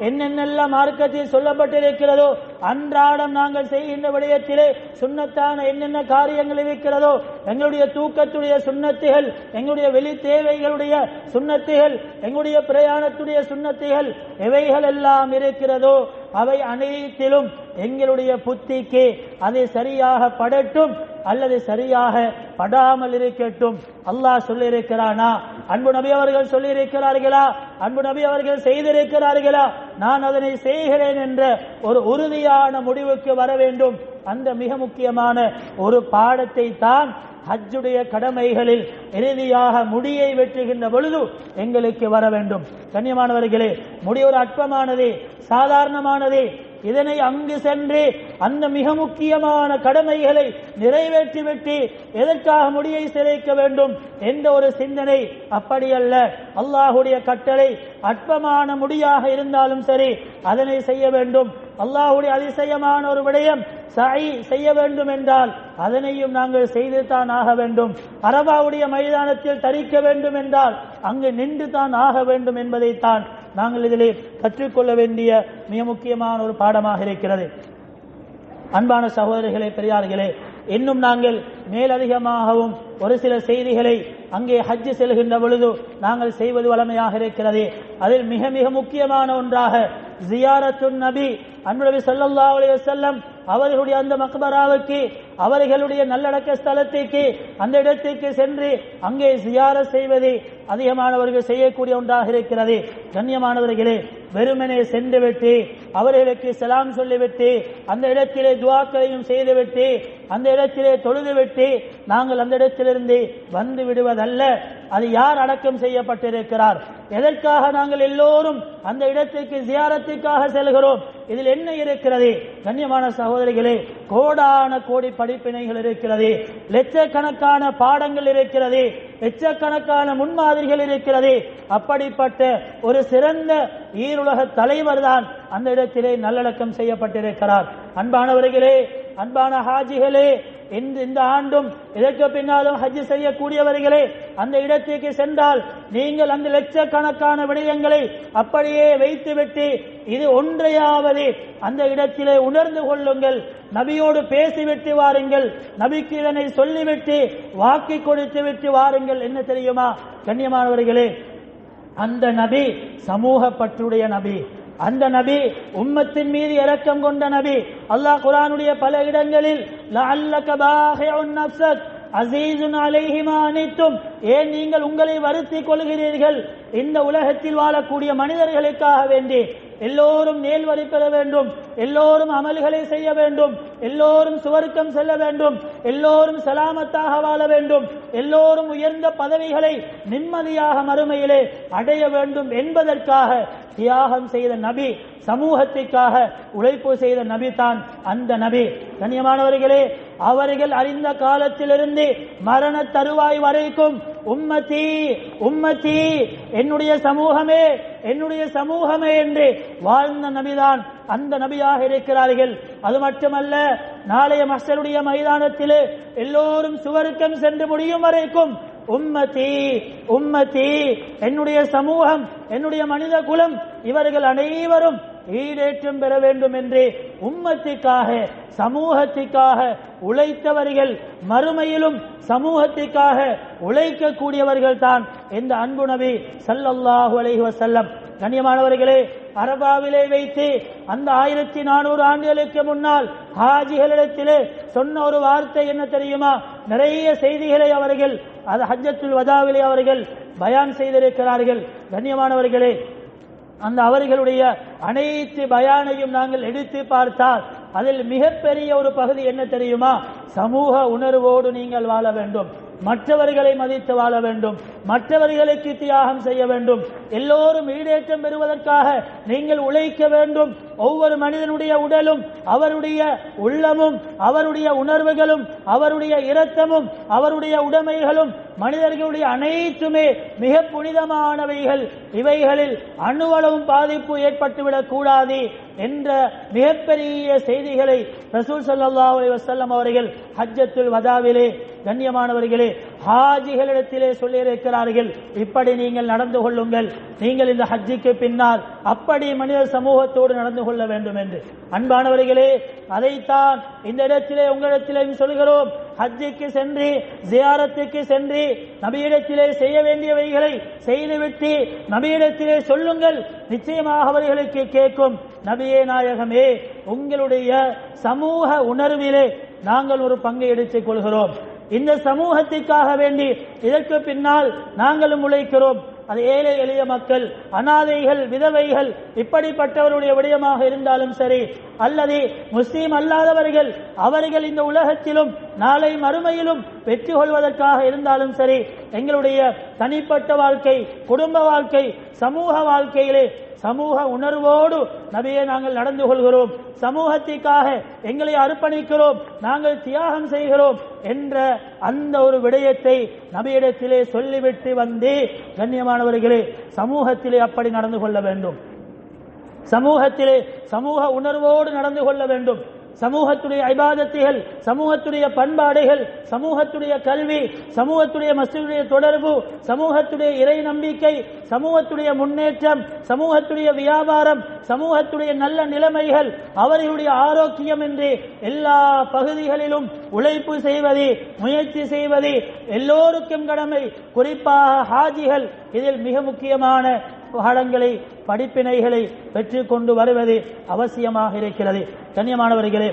என்னென்னெல்லாம் மார்க்கத்தில் சொல்லப்பட்டிருக்கிறதோ, அன்றாடம் நாங்கள் செய்கின்ற விடயத்திலே சுன்னத்தான என்னென்ன காரியங்கள் இருக்கிறதோ, எங்களுடைய தூக்கத்துடைய சுன்னத்துகள், எங்களுடைய வெளி தேவைகளுடைய சுன்னத்துகள், எங்களுடைய பிரயாணத்துடைய சுன்னத்துகள், எவைகள் எல்லாம் இருக்கிறதோ அவை அனைத்திலும் எங்களுடைய புத்திக்கு அது சரியாக படட்டும் அல்லது சரியாக படாமல் இருக்கட்டும். அல்லாஹ் சொல்லியிருக்கிறானா? அன்பு நபி அவர்கள் சொல்லியிருக்கிறார்களா? அன்பு நபி அவர்கள் செய்திருக்கிறார்களா? நான் அதனை செய்கிறேன் என்ற ஒரு உறுதியான முடிவுக்கு வர வேண்டும். அந்த மிக முக்கியமான ஒரு பாடத்தை தான் ஹஜ்ஜுடைய கடமைகளில் இறுதியாக முடியை வெட்டுகின்ற பொழுது எங்களுக்கு வர வேண்டும். கண்ணியமானவர்களே, முடி ஒரு அற்பமானது, சாதாரணமானது. இதனை அங்கு சென்று அந்த மிக முக்கியமான கடமைகளை நிறைவேற்றிவிட்டு எதற்காக முடியை சிறைக்க வேண்டும் என்ற ஒரு சிந்தனை அப்படியல்ல. அல்லாஹுடைய கட்டளை அற்பமான முடியாக இருந்தாலும் சரி அதனை செய்ய வேண்டும். அல்லாஹுடைய அதிசயமான ஒரு விடயம் சஅய் செய்ய வேண்டும் என்றால் அதனையும் நாங்கள் செய்து தான் ஆக வேண்டும். அரபாவுடைய மைதானத்தில் தரிக்க வேண்டும் என்றால் அங்கு நின்று தான் ஆக வேண்டும் என்பதைத்தான் நாங்கள் இதிலே கற்றுக்கொள்ள வேண்டிய மிக முக்கியமான ஒரு பாடமாக இருக்கிறது. அன்பான சகோதரர்களே, பெரியார்களே, இன்னும் நாங்கள் மேலதிகமாகவும் ஒரு சில செய்திகளை அங்கே ஹஜ் செல்கின்ற பொழுது நாங்கள் செய்வது வழமையாக இருக்கிறது. அதில் மிக மிக முக்கியமான ஒன்றாக ஜியாரத்துன் நபி, அன்பு நபி ஸல்லல்லாஹு அலைஹி வஸல்லம் அவர்களுடைய அந்த மக்பராவுக்கு, அவர்களுடைய நல்லடக்க ஸ்தலத்திற்கு, அந்த இடத்திற்கு சென்று அங்கே ஜியாரத் செய்வது அதிகமானவர்கள் செய்யக்கூடிய ஒன்றாக இருக்கிறது. கண்ணியமானவர்களே, வெறுமனே சென்றுவிட்டு அவர்களுக்கு சலாம் சொல்லிவிட்டு அந்த இடத்திலே துஆக்களையும் செய்துவிட்டு அந்த இடத்திலே தொழுதுவிட்டு நாங்கள் அந்த இடத்திலிருந்து வந்து விடுவதல்ல. அது யார் அடக்கம் செய்யப்பட்டிருக்கிறார், எதற்காக நாங்கள் எல்லோரும் அந்த இடத்திற்கு ஜியாரத்திற்காக செல்கிறோம், இதில் என்ன இருக்கிறது? கண்ணியமான சகோதரிகளே, கோடான கோடி படிப்பினைகள் இருக்கிறது, லட்சக்கணக்கான பாடங்கள் இருக்கிறது, லட்சக்கணக்கான முன்மாதிரிகள் இருக்கிறது. அப்படிப்பட்ட ஒரு சிறந்த ஈருலக தலைவர் தான் அந்த இடத்திலே நல்லடக்கம் செய்யப்பட்டிருக்கிறார். அன்பானவர்களே, அன்பான ஹாஜிகளே, இந்த ஆண்டும் இதற்கு பின்னாலும் ஹஜ் செய்யக்கூடியவர்களே, அந்த இடத்திற்கு சென்றால் நீங்கள் அந்த லட்சக்கணக்கான விடயங்களை அப்படியே வைத்துவிட்டு இது ஒன்றையாவது அந்த இடத்திலே உணர்ந்து கொள்ளுங்கள். நபியோடு பேசிவிட்டு வாருங்கள், நபிக்கு இதனை சொல்லிவிட்டு வாக்கி கொடுத்து விட்டு வாருங்கள். என்ன தெரியுமா கண்ணியமானவர்களே, அந்த நபி சமூக பற்றுடைய நபி, அந்த நபி உம்மத்தின் மீது இரக்கம் கொண்ட நபி. அல்லாஹ் குர்ஆனுடைய பல இடங்களில் லஅல்லக பாஹிஉன் நஃப்ஸக் அஸீஸுன் அலைஹி மா அனித்தும், ஏன் நீங்கள் உங்களை வருத்திக் கொள்கிறீர்கள்? இந்த உலகத்தில் வாழக்கூடிய மனிதர்களுக்காக வேண்டி எல்லோரும் நேல்வழி பெற வேண்டும், எல்லோரும் அமல்களை செய்ய வேண்டும், எல்லோரும் சுவர்க்கம் செல்ல வேண்டும், எல்லோரும் சலாமத்தாக வாழ வேண்டும், எல்லோரும் உயர்ந்த பதவிகளை நிம்மதியாக மறுமையிலே அடைய வேண்டும் என்பதற்காக தியாகம் செய்த நபி, சமூகத்திற்காக உழைப்பு செய்த நபி தான் அந்த நபி. கண்ணியமானவர்களே, அவர்கள் அறிந்த காலத்திலிருந்து மரண தருவாய் வரைக்கும் உம்மத்தி உம்மத்தி, என்னுடைய சமூகமே என்னுடைய சமூகமே என்று வாழ்ந்த நபிதான் அந்த நபியாக இருக்கிறார்கள். அது மட்டுமல்ல, நாளைய மஹ்ஷருடைய மைதானத்திலே எல்லோரும் சுவர்க்கம் சென்று முடியும் வரைக்கும் உம்மத்தி உம்மத்தி, என்னுடைய சமூகம், என்னுடைய மனித குலம், இவர்கள் அனைவரும் ஈடேற்றம் பெற வேண்டும் என்று உம்மத்திற்காக, சமூகத்திற்காக உழைத்தவர்கள், மறுமையிலும் சமூகத்திற்காக உழைக்கக்கூடியவர்கள் தான் இந்த அன்பு நபி ஸல்லல்லாஹு அலைஹி வஸல்லம். கண்ணியமானவர்களே, அரபாவிலே வைத்து அந்த 1400 ஆண்டுகளுக்கு முன்னால் ஹாஜிகளிடத்திலே சொன்ன ஒரு வார்த்தை என்ன தெரியுமா? நிறைய செய்திகளை அவர்கள் அது ஹஜ்ஜத்துல் வதாவிலே அவர்கள் பயான் செய்திருக்கிறார்கள். கண்ணியமானவர்களே, அந்த அவர்களுடைய அனைத்து பயானையும் நாங்கள் எடுத்து பார்த்தால் அதில் மிகப்பெரிய ஒரு பகுதி என்ன தெரியுமா? சமூக உணர்வோடு நீங்கள் வாழ வேண்டும், மற்றவர்களை மதித்து வாழ வேண்டும், மற்றவர்களுக்கு தியாகம் செய்ய வேண்டும், எல்லோரும் ஈடேற்றம் பெறுவதற்காக நீங்கள் உழைக்க வேண்டும். ஒவ்வொரு மனிதனுடைய உடலும் அவருடைய உள்ளமும் அவருடைய உணர்வுகளும் அவருடைய இரத்தமும் அவருடைய உடைமைகளும் மனிதர்களுடைய அனைத்துமே மிக புனிதமானவைகள். இவைகளில் அணுவளவும் பாதிப்பு ஏற்பட்டுவிடக் கூடாது என்ற மிகப்பெரிய செய்திகளை ரசூல் ஸல்லல்லாஹு அலைஹி வஸல்லம் அவர்கள் ஹஜ்ஜத்துல் வதாவிலே கண்ணியமானவர்களே ஹாஜிகளிடத்திலே சொல்லியிருக்கிறார்கள். இப்படி நீங்கள் நடந்து கொள்ளுங்கள், நீங்கள் இந்த ஹஜ்ஜுக்கு பின்னால் அப்படி மனித சமூகத்தோடு நடந்து கொள்ள வேண்டும் என்று. அன்பானவர்களே, அதைத்தான் இந்த இடத்திலே உங்களிடத்திலேயும் சொல்கிறோம். ஹஜ்ஜுக்கு சென்று ஜியாரத்துக்கு சென்று நபியிடத்திலே செய்ய வேண்டியவைகளை செய்துவிட்டு நபியிடத்திலே சொல்லுங்கள், நிச்சயமாக அவர்களுக்கு கேட்கும். நபியே நாயகமே, உங்களுடைய சமூக உணர்விலே நாங்கள் ஒரு பங்கை எடுத்துக் கொள்கிறோம். இந்த சமூகத்திற்காக வேண்டி இதற்கு பின்னால் நாங்களும் உழைக்கிறோம். அது ஏழை எளிய மக்கள், அனாதைகள், விதவைகள், இப்படிப்பட்டவருடைய விடயமாக இருந்தாலும் சரி, அல்லது முஸ்லீம் அல்லாதவர்கள் அவர்கள் இந்த உலகத்திலும் நாளை மறுமையிலும் வெற்றி கொள்வதற்காக இருந்தாலும் சரி, எங்களுடைய தனிப்பட்ட வாழ்க்கை, குடும்ப வாழ்க்கை, சமூக வாழ்க்கையிலே சமூக உணர்வோடு நபியே நாங்கள் நடந்து கொள்கிறோம், சமூகத்திற்காக எங்களை அர்ப்பணிக்கிறோம், நாங்கள் தியாகம் செய்கிறோம் என்ற அந்த ஒரு விடயத்தை நபியிடத்திலே சொல்லிவிட்டு வந்து கண்ணியமானவர்களே சமூகத்திலே அப்படி நடந்து கொள்ள வேண்டும். சமூகத்திலே சமூக உணர்வோடு நடந்து கொள்ள வேண்டும். சமூகத்துடைய இபாதத்துகள், சமூகத்துடைய பண்பாடுகள், சமூகத்துடைய கல்வி, சமூகத்துடைய மஸ்ஜிதுடைய தொடர்பு, சமூகத்துடைய இறை நம்பிக்கை, சமூகத்துடைய முன்னேற்றம், சமூகத்துடைய வியாபாரம், சமூகத்துடைய நல்ல நிலைமைகள், அவர்களுடைய ஆரோக்கியம் என்று எல்லா பகுதிகளிலும் உழைப்பு செய்வது, முயற்சி செய்வது எல்லோருக்கும் கடமை. குறிப்பாக ஹாஜிகள் இதில் மிக முக்கியமான பாடங்களை, படிப்பினைகளை பெற்றுக் கொண்டு வருவது அவசியமாக இருக்கிறது. கண்ணியமானவர்களே,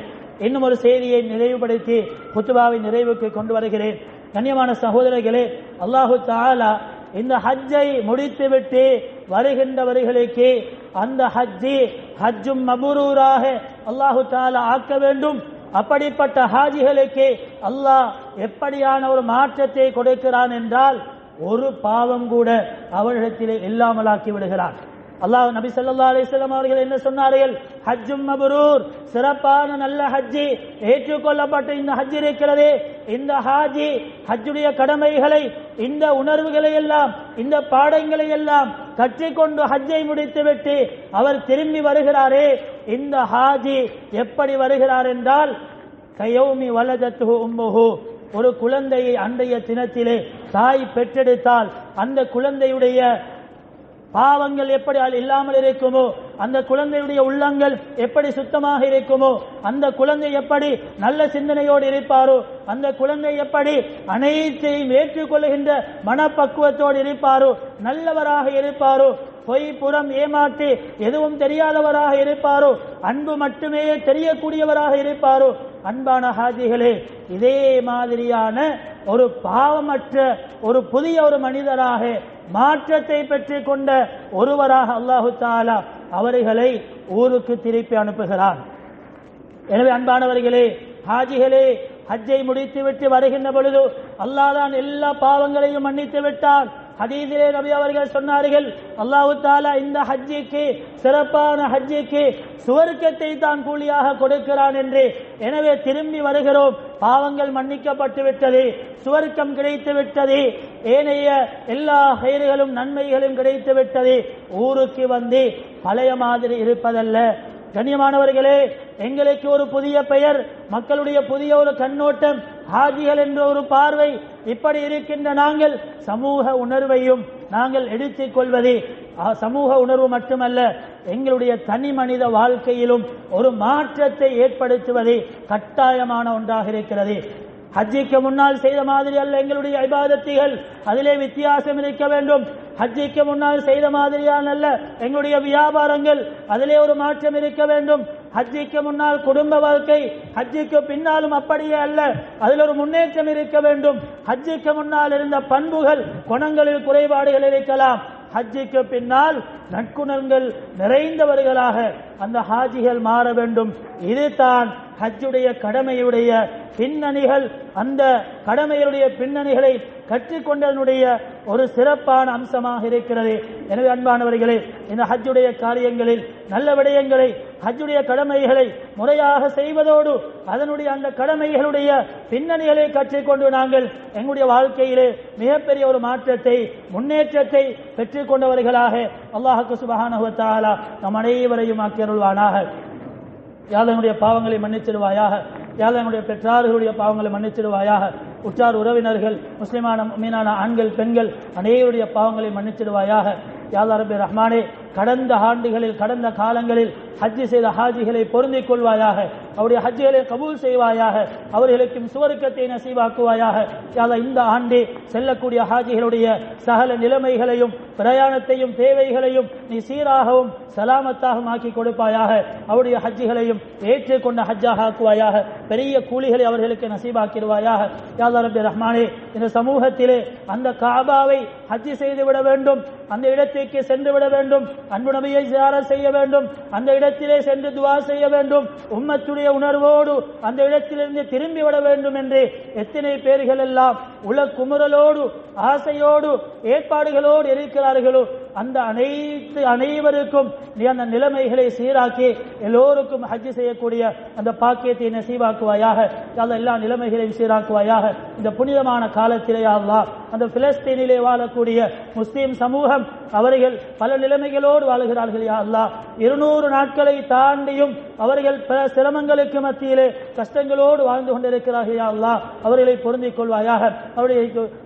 இன்னும் ஒரு செய்தியை நிறைவுபடுத்தி குத்துபாவின் நிறைவுக்கு கொண்டு வருகிறேன். கண்ணியமான சகோதரர்களே, அல்லாஹு தஆலா இந்த ஹஜ்ஜை முடித்துவிட்டு வருகின்றவர்களுக்கு அந்த ஹஜ்ஜும் மபரூராக அல்லாஹு தஆலா ஆக்க வேண்டும். அப்படிப்பட்ட ஹாஜிகளுக்கு அல்லாஹ் எப்படியான ஒரு மாற்றத்தை கொடுக்கிறான் என்றால், ஒரு பாவம் கூட அவர்களிடத்திலே இல்லாமலாக்கி விடுகிறான். அல்லாஹ் நபி ஸல்லல்லாஹு அலைஹி வஸல்லம் அவர்கள் என்ன சொன்னார்கள்? ஹஜ்ஜும் மப்ரூர், சிறப்பான நல்ல ஹஜ்ஜி, ஏற்றுக்கொள்ளப்பட்ட இந்த ஹஜ் இருக்கிறதே, இந்த ஹாஜி ஹஜ்ஜுடைய கடமைகளை, இந்த உணர்வுகளை எல்லாம், இந்த பாடங்களை எல்லாம் கற்றுக்கொண்டு ஹஜ்ஜை முடித்துவிட்டு அவர் திரும்பி வருகிறாரே, இந்த ஹாஜி எப்படி வருகிறார் என்றால், கயௌமி வலதத்துஹு உம்முஹு, ஒரு குழந்தையை அன்றைய தினத்திலே தாய் பெற்றெடுத்தால் அந்த குழந்தையுடைய பாவங்கள் எப்படி இல்லாமல் இருக்குமோ, அந்த குழந்தையுடைய உள்ளங்கள் எப்படி சுத்தமாக இருக்குமோ, அந்த குழந்தை எப்படி நல்ல சிந்தனையோடு இருப்பாரோ, அந்த குழந்தை எப்படி அனைத்தையும் ஏற்றுக்கொள்கின்ற மனப்பக்குவத்தோடு இருப்பாரோ, நல்லவராக இருப்பாரோ, பொய் புறம் ஏமாற்றி எதுவும் தெரியாதவராக இருப்பாரோ, அன்பு மட்டுமே தெரியக்கூடியவராக இருப்பாரோ, அன்பான ஹாஜிகளே, இதே மாதிரியான ஒரு பாவமற்ற ஒரு புதிய ஒரு மனிதராக மாற்றத்தை பெற்றுக் கொண்ட ஒருவராக அல்லாஹு தஆலா அவர்களை ஊருக்கு திருப்பி அனுப்புகிறான். எனவே அன்பானவர்களே, ஹாஜிகளே, ஹஜ்ஜை முடித்துவிட்டு வருகின்ற பொழுது அல்லாஹ் தான் எல்லா பாவங்களையும் மன்னித்து விட்டான். ஹதீஸிலே நபி அவர்கள் சொன்னார்கள், அல்லாஹ் தஆலா இந்த ஹஜ்ஜிக்கு, சிறப்பான ஹஜ்ஜிக்கு சுவர்க்கத்தை தான் கூலியாக கொடுக்கிறான் என்று. எனவே திரும்பி வருகிறோம், பாவங்கள் மன்னிக்கப்பட்டு விட்டது, சுவர்க்கம் கிடைத்து விட்டது, ஏனைய எல்லா ஹைர்களும் நன்மைகளும் கிடைத்து விட்டது. ஊருக்கு வந்து பழைய மாதிரி இருப்பதல்ல. கண்ணியமானவர்களே, எங்களுக்கு ஒரு புதிய பெயர், மக்களுடைய புதிய ஒரு கண்ணோட்டம், ஹாஜிகள் என்ற ஒரு பார்வை, இப்படி இருக்கின்ற நாங்கள் சமூக உணர்வையும் நாங்கள் எடுத்துக் கொள்வது, சமூக உணர்வு மட்டுமல்ல, எங்களுடைய தனி மனித வாழ்க்கையிலும் ஒரு மாற்றத்தை ஏற்படுத்துவது கட்டாயமான ஒன்றாக இருக்கிறது. ஹஜ்ஜிக்கு முன்னால் செய்த மாதிரி அல்ல எங்களுடைய இபாதத்துகள், அதிலே வித்தியாசம் இருக்க வேண்டும். ஹஜ்ஜிக்கு முன்னால் செய்த மாதிரியான அல்ல எங்களுடைய வியாபாரங்கள், அதிலே ஒரு மாற்றம் இருக்க வேண்டும். ஹஜ்ஜிக்கு முன்னால் குடும்ப வாழ்க்கை, ஹஜ்ஜிக்கு பின்னாலும் அப்படியே அல்ல, அதில் ஒரு முன்னேற்றம் இருக்க வேண்டும். ஹஜ்ஜிக்கு முன்னால் இருந்த பண்புகள், குணங்களில் குறைபாடுகள் இருக்கலாம். ஹஜ்ஜிக்கு பின்னால் நற்குணங்கள் நிறைந்தவர்களாக அந்த ஹாஜிகள் மாற வேண்டும். இதுதான் ஹஜ்ஜுடைய கடமையுடைய பின்னணிகள். அந்த கடமையுடைய பின்னணிகளை கற்றுக்கொண்டதனுடைய ஒரு சிறப்பான அம்சமாக இருக்கிறது. எனவே அன்பானவர்களே, இந்த ஹஜ்ஜுடைய காரியங்களில் நல்ல விடயங்களை, ஹஜ்ஜுடைய கடமைகளை முறையாக செய்வதோடு அதனுடைய அந்த கடமைகளுடைய பின்னணிகளை கற்றுக்கொண்டு நாங்கள் எங்களுடைய வாழ்க்கையிலே மிகப்பெரிய ஒரு மாற்றத்தை, முன்னேற்றத்தை பெற்றுக்கொண்டவர்களாக அல்லாஹ்வுக்கு சுப்ஹானஹு வ தஆலா நம் அனைவரையும் ஆக்கியருள்வானாக. யாழனுடைய பாவங்களை மன்னிச்சிடுவாயாக. யாழனுடைய பெற்றார்களுடைய பாவங்களை மன்னிச்சிடுவாயாக. உற்றார் உறவினர்கள், முஸ்லிமான மீனான ஆண்கள், பெண்கள் அனைவருடைய பாவங்களை மன்னிச்சிடுவாயாக. யா அல்லாஹ் ரப்பி ரஹ்மானே, கடந்த ஆண்டுகளில், கடந்த காலங்களில் ஹஜ்ஜி செய்த ஹாஜிகளை பொருந்திக் கொள்வாயாக. அவருடைய ஹஜ்ஜிகளை கபூல் செய்வாயாக. அவர்களுக்கும் சுவர்க்கத்தை நசீவாக்குவாயாக. யா அல்லாஹ், இந்த ஆண்டே செல்லக்கூடிய ஹாஜிகளுடைய சகல நிலைமைகளையும், பிரயாணத்தையும், தேவைகளையும் நீ சீராகவும் சலாமத்தாகவும் ஆக்கி கொடுப்பாயாக. அவருடைய ஹஜ்ஜிகளையும் ஏற்றுக்கொண்ட ஹஜ்ஜாக ஆக்குவாயாக. பெரிய கூலிகளை அவர்களுக்கு நசீபாக்கிடுவாயாக. யா அல்லாஹ் ரப்பி ரஹ்மானே, இந்த சமூகத்திலே அந்த காபாவை ஹஜ்ஜி செய்து விட வேண்டும், அந்த இடத்திற்கு சென்று விட வேண்டும், அன்பு நபியை ஜியாரத் செய்ய வேண்டும், அந்த இடத்திலே சென்று துஆ செய்ய வேண்டும், உம்மத்துடைய உணர்வோடு அந்த இடத்திலிருந்து திரும்பி விட வேண்டும் என்று எத்தனை பேர்கள் எல்லாம் உல குமுறலோடு, ஆசையோடு, ஏற்பாடுகளோடு இருக்கிறார்களோ அந்த அனைவருக்கும் நீ அந்த நிலைமைகளை சீராக்கி எல்லோருக்கும் ஹஜ்ஜி செய்யக்கூடிய அந்த பாக்கியத்தை நசீவாக்குவாயாக. எல்லா நிலைமைகளையும் சீராக்குவாயாக. இந்த புனிதமான காலத்திலே அல்லாஹ் அந்த பிலஸ்தீனிலே வாழக்கூடிய முஸ்லிம் சமூகம், அவர்கள் பல நிலைமைகளோடு வாழுகிறார்கள். யா அல்லாஹ், 200 நாட்களை தாண்டியும் அவர்கள் பல சிரமங்களுக்கு மத்தியிலே கஷ்டங்களோடு வாழ்ந்து கொண்டிருக்கிறார்கள். யா அல்லாஹ், அவர்களை பொருந்திக் கொள்வாயாக.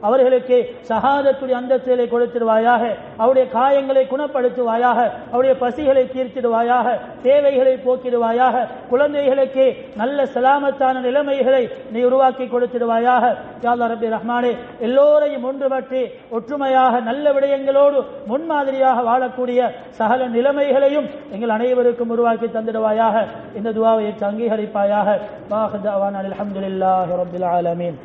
அவர்களுக்கு ஷஹாதத்துடைய அந்தஸ்திலே கொடுத்திடுவாயாக. அவருடைய காயங்களை குணப்படுத்துவாயாக. அவருடைய பசிகளை தீர்த்திடுவாயாக. தேவைகளை போக்கிடுவாயாக. குழந்தைகளுக்கு நல்ல சலாமத்தான நிலைமைகளை நீ உருவாக்கி கொடுத்திடுவாயாக. யா அல்லாஹ் ரப்பி ரஹ்மானே, எல்லோரையும் ஒன்றுபட்டு ஒற்றுமையாக நல்ல விடயங்களோடு முன்மாதிரியாக வாழக்கூடிய சகல நிலைமைகளையும் எங்கள் அனைவருக்கும் உருவாக்கி தந்திடுவாயாக. இந்த துஆவை அங்கீகரிப்பாயாக. வாஹ் தஅவானா அல்ஹம்துலில்லாஹி ரப்பில் ஆலமீன்.